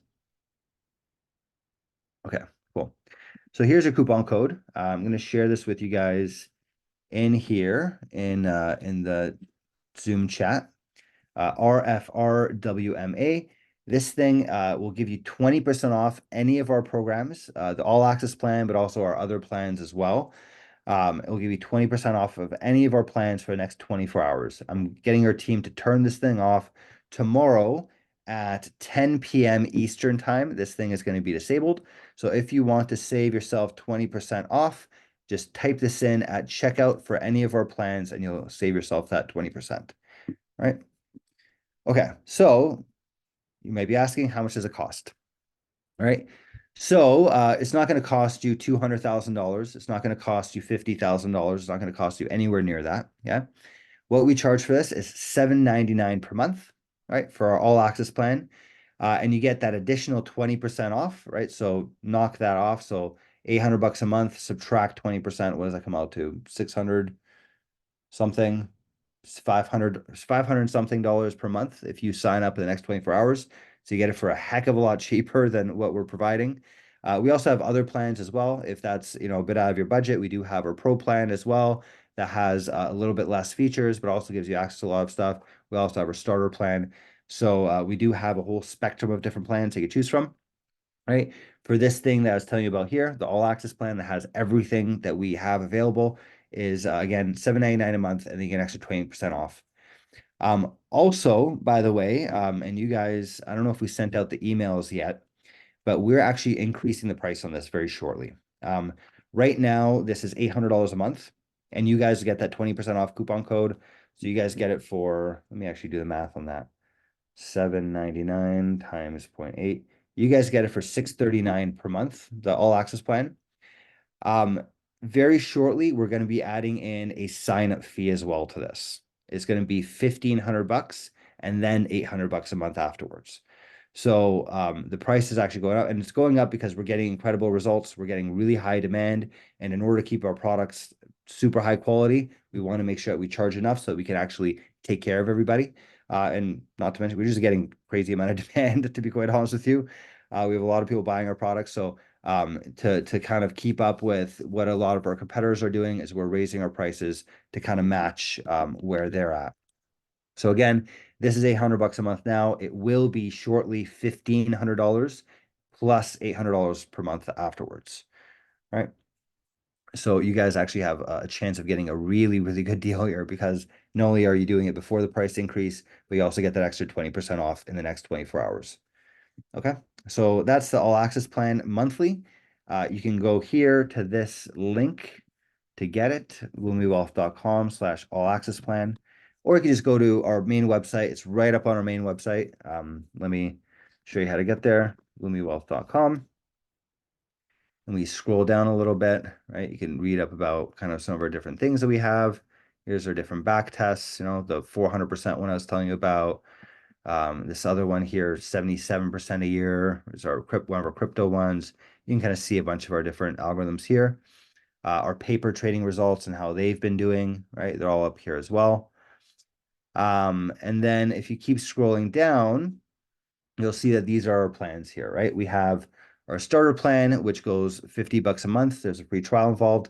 Okay, cool. So here's your coupon code. I'm going to share this with you guys in here in the Zoom chat. RFRWMA. This thing will give you 20% off any of our programs, the all access plan, but also our other plans as well. It will give you 20% off of any of our plans for the next 24 hours. I'm getting our team to turn this thing off tomorrow at 10 p.m. Eastern time. This thing is going to be disabled. So if you want to save yourself 20% off, just type this in at checkout for any of our plans and you'll save yourself that 20%. Right? Okay, so you may be asking, how much does it cost? All right. So it's not going to cost you $200,000. It's not going to cost you $50,000. It's not going to cost you anywhere near that. Yeah. What we charge for this is $7.99 per month, right? For our all access plan. And you get that additional 20% off, right? So knock that off. So $800 a month, subtract 20%. What does that come out to? 600 something. 500 something dollars per month if you sign up in the next 24 hours. So you get it for a heck of a lot cheaper than what we're providing. We also have other plans as well. If that's, a bit out of your budget, we do have our pro plan as well that has a little bit less features, but also gives you access to a lot of stuff. We also have our starter plan. So we do have a whole spectrum of different plans you can choose from, right? For this thing that I was telling you about here, the all access plan that has everything that we have available is again $7.99 a month, and then you get an extra 20% off. Also, by the way, and you guys, I don't know if we sent out the emails yet, but we're actually increasing the price on this very shortly. Right now, this is $800 a month, and you guys get that 20% off coupon code. So you guys get it for, let me actually do the math on that. $7.99 times 0.8. You guys get it for $639 per month, the all access plan. Very shortly, we're going to be adding in a sign-up fee as well to this. It's going to be $1,500 and then $800 a month afterwards. So the price is actually going up, and it's going up because we're getting incredible results. We're getting really high demand, and in order to keep our products super high quality, we want to make sure that we charge enough so that we can actually take care of everybody. And not to mention, we're just getting crazy amount of demand, to be quite honest with you. We have a lot of people buying our products. So to kind of keep up with what a lot of our competitors are doing is we're raising our prices to kind of match where they're at. So again, this is $800 a month now. It will be shortly $1,500 plus $800 per month afterwards, right? So you guys actually have a chance of getting a really, really good deal here, because not only are you doing it before the price increase, but you also get that extra 20% off in the next 24 hours. Okay, so that's the all access plan monthly. You can go here to this link to get it, lumiwealth.com/all access plan, or you can just go to our main website. It's right up on our main website. Let me show you how to get there, lumiwealth.com. And we scroll down a little bit, right? You can read up about kind of some of our different things that we have. Here's our different back tests, the 400% one I was telling you about. This other one here, 77% a year, is one of our crypto ones. You can kind of see a bunch of our different algorithms here. Our paper trading results and how they've been doing, right? They're all up here as well. And then if you keep scrolling down, you'll see that these are our plans here, right? We have our starter plan, which goes $50 a month. There's a free trial involved.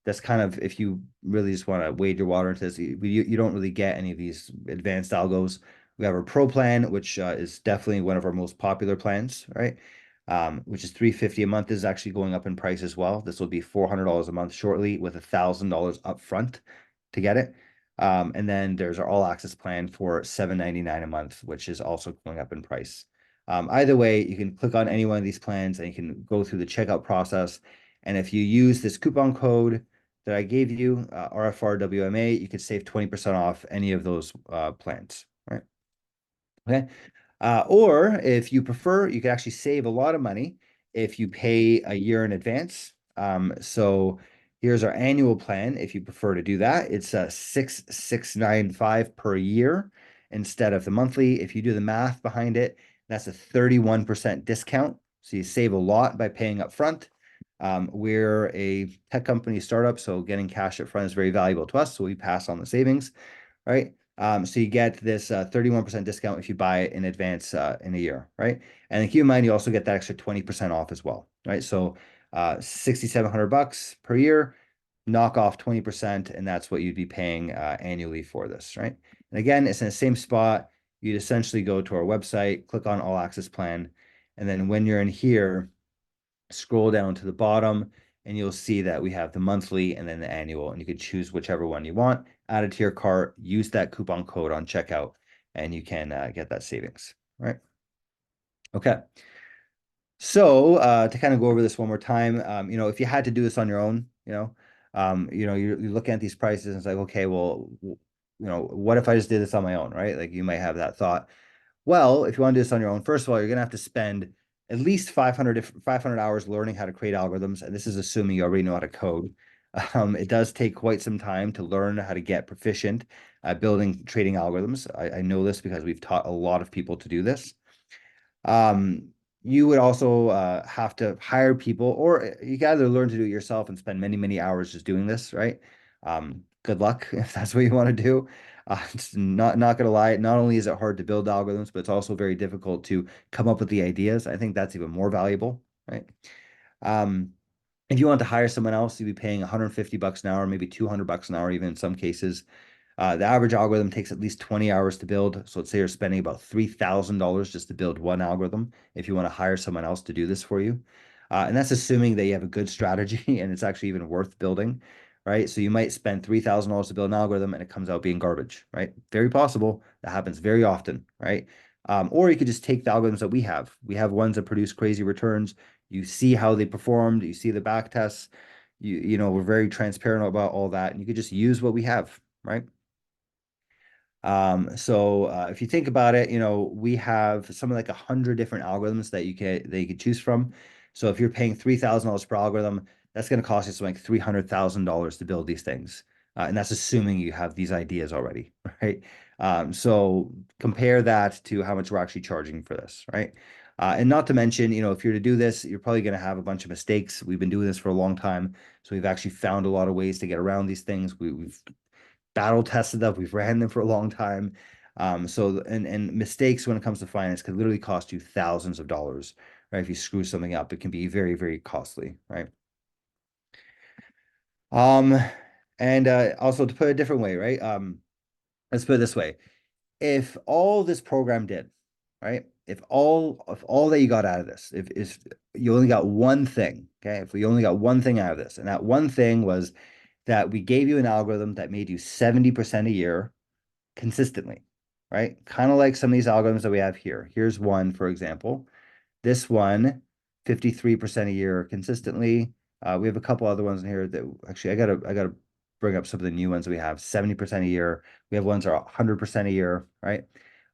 That's kind of, if you really just want to wade your water into this, you don't really get any of these advanced algos. We have our pro plan, which is definitely one of our most popular plans, right? Which is $350 a month. This is actually going up in price as well. This will be $400 a month shortly, with $1,000 upfront to get it. And then there's our all access plan for $799 a month, which is also going up in price. Either way, you can click on any one of these plans and you can go through the checkout process. And if you use this coupon code that I gave you, RFRWMA, you could save 20% off any of those plans, right? Okay. Or if you prefer, you can actually save a lot of money if you pay a year in advance. So here's our annual plan. If you prefer to do that, it's 6,695 per year instead of the monthly. If you do the math behind it, that's a 31% discount. So you save a lot by paying up front. We're a tech company startup, so getting cash up front is very valuable to us. So we pass on the savings, right? So you get this 31% discount if you buy it in advance in a year, right? And then keep in mind, you also get that extra 20% off as well, right? So 6,700 bucks per year, knock off 20%, and that's what you'd be paying annually for this, right? And again, it's in the same spot. You'd essentially go to our website, click on All Access Plan, and then when you're in here, scroll down to the bottom, and you'll see that we have the monthly and then the annual, and you can choose whichever one you want, add it to your cart, use that coupon code on checkout, and you can get that savings, right? Okay. So to kind of go over this one more time, if you had to do this on your own, you're looking at these prices and it's like, okay, well, what if I just did this on my own, right? Like you might have that thought. Well, if you want to do this on your own, first of all, you're going to have to spend at least 500 hours learning how to create algorithms. And this is assuming you already know how to code. It does take quite some time to learn how to get proficient at building trading algorithms. I know this because we've taught a lot of people to do this. You would also have to hire people, or you can either learn to do it yourself and spend many, many hours just doing this, right? Good luck if that's what you want to do. It's not gonna lie, not only is it hard to build algorithms, but it's also very difficult to come up with the ideas. I think that's even more valuable, right? Um, if you want to hire someone else, you'd be paying 150 bucks an hour, maybe 200 bucks an hour, even in some cases. The average algorithm takes at least 20 hours to build. So let's say you're spending about $3,000 just to build one algorithm if you want to hire someone else to do this for you. And that's assuming that you have a good strategy and it's actually even worth building, right? So you might spend $3,000 to build an algorithm and it comes out being garbage, right? Very possible. That happens very often, right? Or you could just take the algorithms that we have. We have ones that produce crazy returns. You see how they performed. You see the back tests. We're very transparent about all that. And you could just use what we have, right? If you think about it, we have something like 100 different algorithms that you could choose from. So if you're paying $3,000 per algorithm, that's going to cost you something like $300,000 to build these things. And that's assuming you have these ideas already, right? So compare that to how much we're actually charging for this, right? And not to mention, if you're to do this, you're probably going to have a bunch of mistakes. We've been doing this for a long time, so we've actually found a lot of ways to get around these things. We've battle tested them. We've ran them for a long time. And mistakes when it comes to finance could literally cost you thousands of dollars, right? If you screw something up, it can be very, very costly, right? And also to put it a different way, right? Let's put it this way. If all this program did, right? If all that you got out of this, if you only got one thing, okay? If we only got one thing out of this, and that one thing was that we gave you an algorithm that made you 70% a year consistently, right? Kind of like some of these algorithms that we have here. Here's one, for example. This one, 53% a year consistently. We have a couple other ones in here that actually I gotta bring up some of the new ones that we have. 70% a year. We have ones that are 100% a year, right?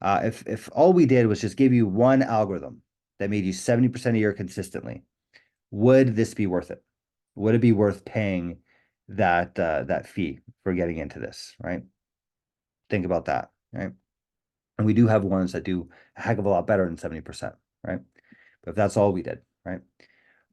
If all we did was just give you one algorithm that made you 70% a year consistently, would this be worth it? Would it be worth paying that fee for getting into this, right? Think about that, right? And we do have ones that do a heck of a lot better than 70%, right? But if that's all we did, right?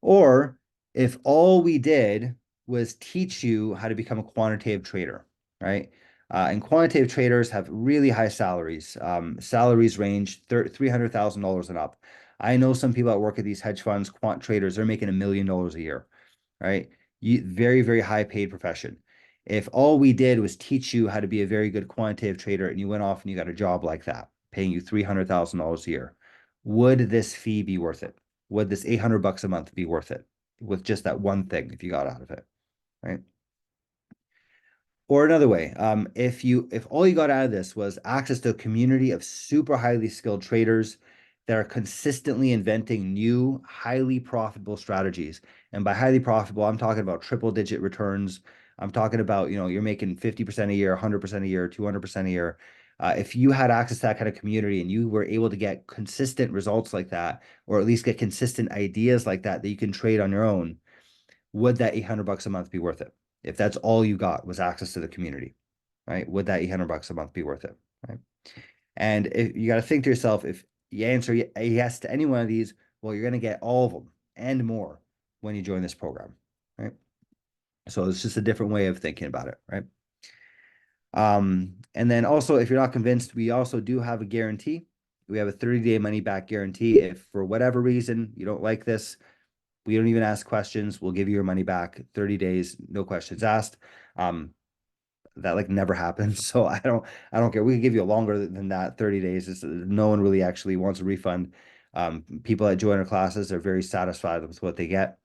Or if all we did was teach you how to become a quantitative trader, right? And quantitative traders have really high salaries. Salaries range $300,000 and up. I know some people that work at these hedge funds, quant traders, they're making $1 million a year, right? Very, very high paid profession. If all we did was teach you how to be a very good quantitative trader and you went off and you got a job like that, paying you $300,000 a year, would this fee be worth it? Would this 800 bucks a month be worth it with just that one thing if you got out of it, right? Or another way, if all you got out of this was access to a community of super highly skilled traders, that are consistently inventing new, highly profitable strategies. And by highly profitable, I'm talking about triple digit returns. I'm talking about, you're making 50% a year, 100% a year, 200% a year. If you had access to that kind of community and you were able to get consistent results like that, or at least get consistent ideas like that you can trade on your own, would that $800 a month be worth it? If that's all you got was access to the community, right? Would that $800 a month be worth it? Right. And if you got to think to yourself, if you answer yes to any one of these, well, you're going to get all of them and more when you join this program, right? So it's just a different way of thinking about it, right? And then also, if you're not convinced, we also do have a guarantee. We have a 30-day money back guarantee. If for whatever reason you don't like this, we don't even ask questions. We'll give you your money back 30 days, no questions asked. That like never happens. So I don't care. We can give you a longer than that, 30 days. No one really actually wants a refund. People that join our classes are very satisfied with what they get.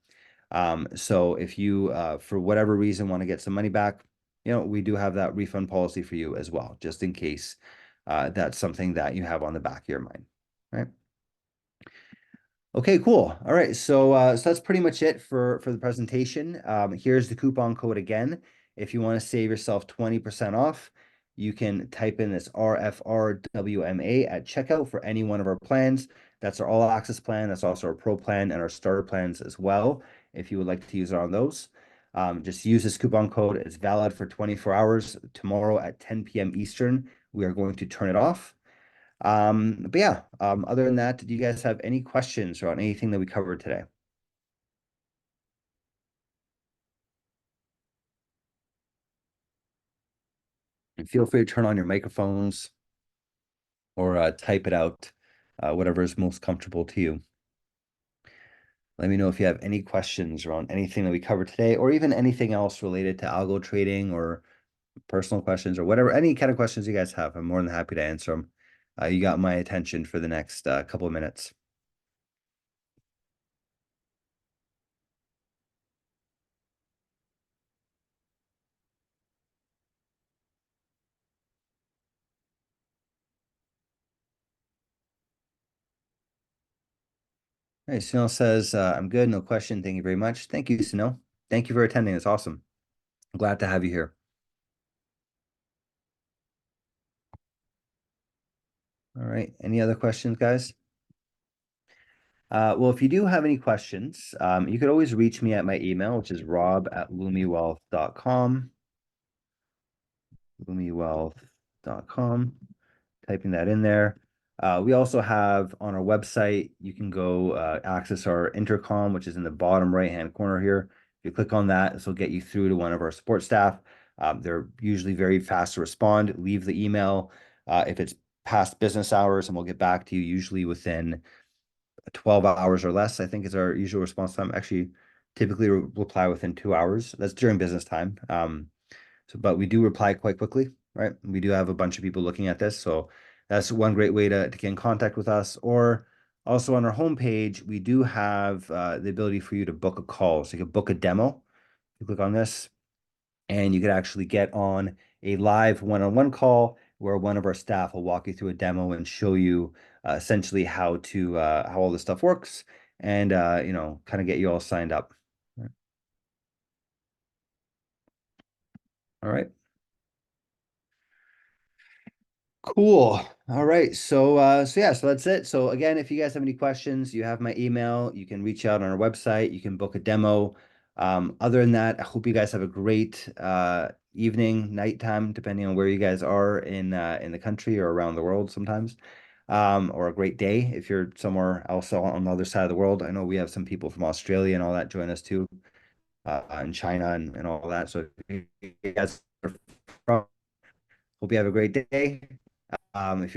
So if you, for whatever reason, want to get some money back, we do have that refund policy for you as well, just in case that's something that you have on the back of your mind, right? Okay, cool. All right, so that's pretty much it for the presentation. Here's the coupon code again. If you want to save yourself 20% off, you can type in this RFRWMA at checkout for any one of our plans. That's our all access plan. That's also our pro plan and our starter plans as well, if you would like to use it on those. Just use this coupon code. It's valid for 24 hours. Tomorrow at 10 p.m. Eastern, we are going to turn it off. But yeah, other than that, do you guys have any questions on anything that we covered today? And feel free to turn on your microphones or type it out, whatever is most comfortable to you. Let me know if you have any questions around anything that we covered today, or even anything else related to algo trading or personal questions or whatever, any kind of questions you guys have. I'm more than happy to answer them. You got my attention for the next couple of minutes. All right, Sunil says, I'm good, no question. Thank you very much. Thank you, Sunil. Thank you for attending. It's awesome. I'm glad to have you here. All right, any other questions, guys? Well, if you do have any questions, you could always reach me at my email, which is rob@lumiwealth.com. lumiwealth.com. Typing that in there. We also have on our website, you can go access our intercom, which is in the bottom right-hand corner here. If you click on that, this will get you through to one of our support staff. They're usually very fast to respond. Leave the email if it's past business hours, and we'll get back to you usually within 12 hours or less, I think is our usual response time. Actually, typically reply within 2 hours. That's during business time. But we do reply quite quickly, right? We do have a bunch of people looking at this. So that's one great way to get in contact with us. Or also on our homepage, we do have the ability for you to book a call. So you can book a demo. You click on this, and you could actually get on a live one-on-one call where one of our staff will walk you through a demo and show you essentially how all this stuff works, and kind of get you all signed up. All right. Cool. All right. So yeah, so that's it. So again, if you guys have any questions, you have my email. You can reach out on our website. You can book a demo. Other than that, I hope you guys have a great evening, nighttime, depending on where you guys are in the country or around the world sometimes. Or a great day if you're somewhere else on the other side of the world. I know we have some people from Australia and all that join us too, and China and all that. So if you guys are from, hope you have a great day. If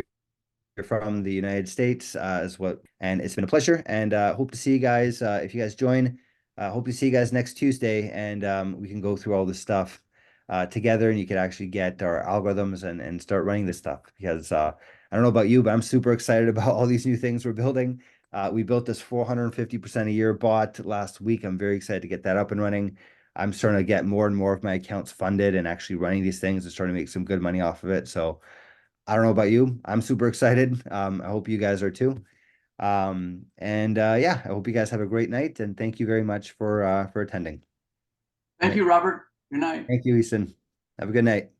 you're from the United States, and it's been a pleasure, and hope to see you guys. If you guys join, hope to see you guys next Tuesday, and we can go through all this stuff together, and you can actually get our algorithms and start running this stuff, because I don't know about you, but I'm super excited about all these new things we're building. We built this 450% a year bot last week. I'm very excited to get that up and running. I'm starting to get more and more of my accounts funded and actually running these things and starting to make some good money off of it. So I don't know about you. I'm super excited. I hope you guys are too. Yeah, I hope you guys have a great night, and thank you very much for attending. Thank you, Robert. Good night. Thank you, Ethan. Have a good night.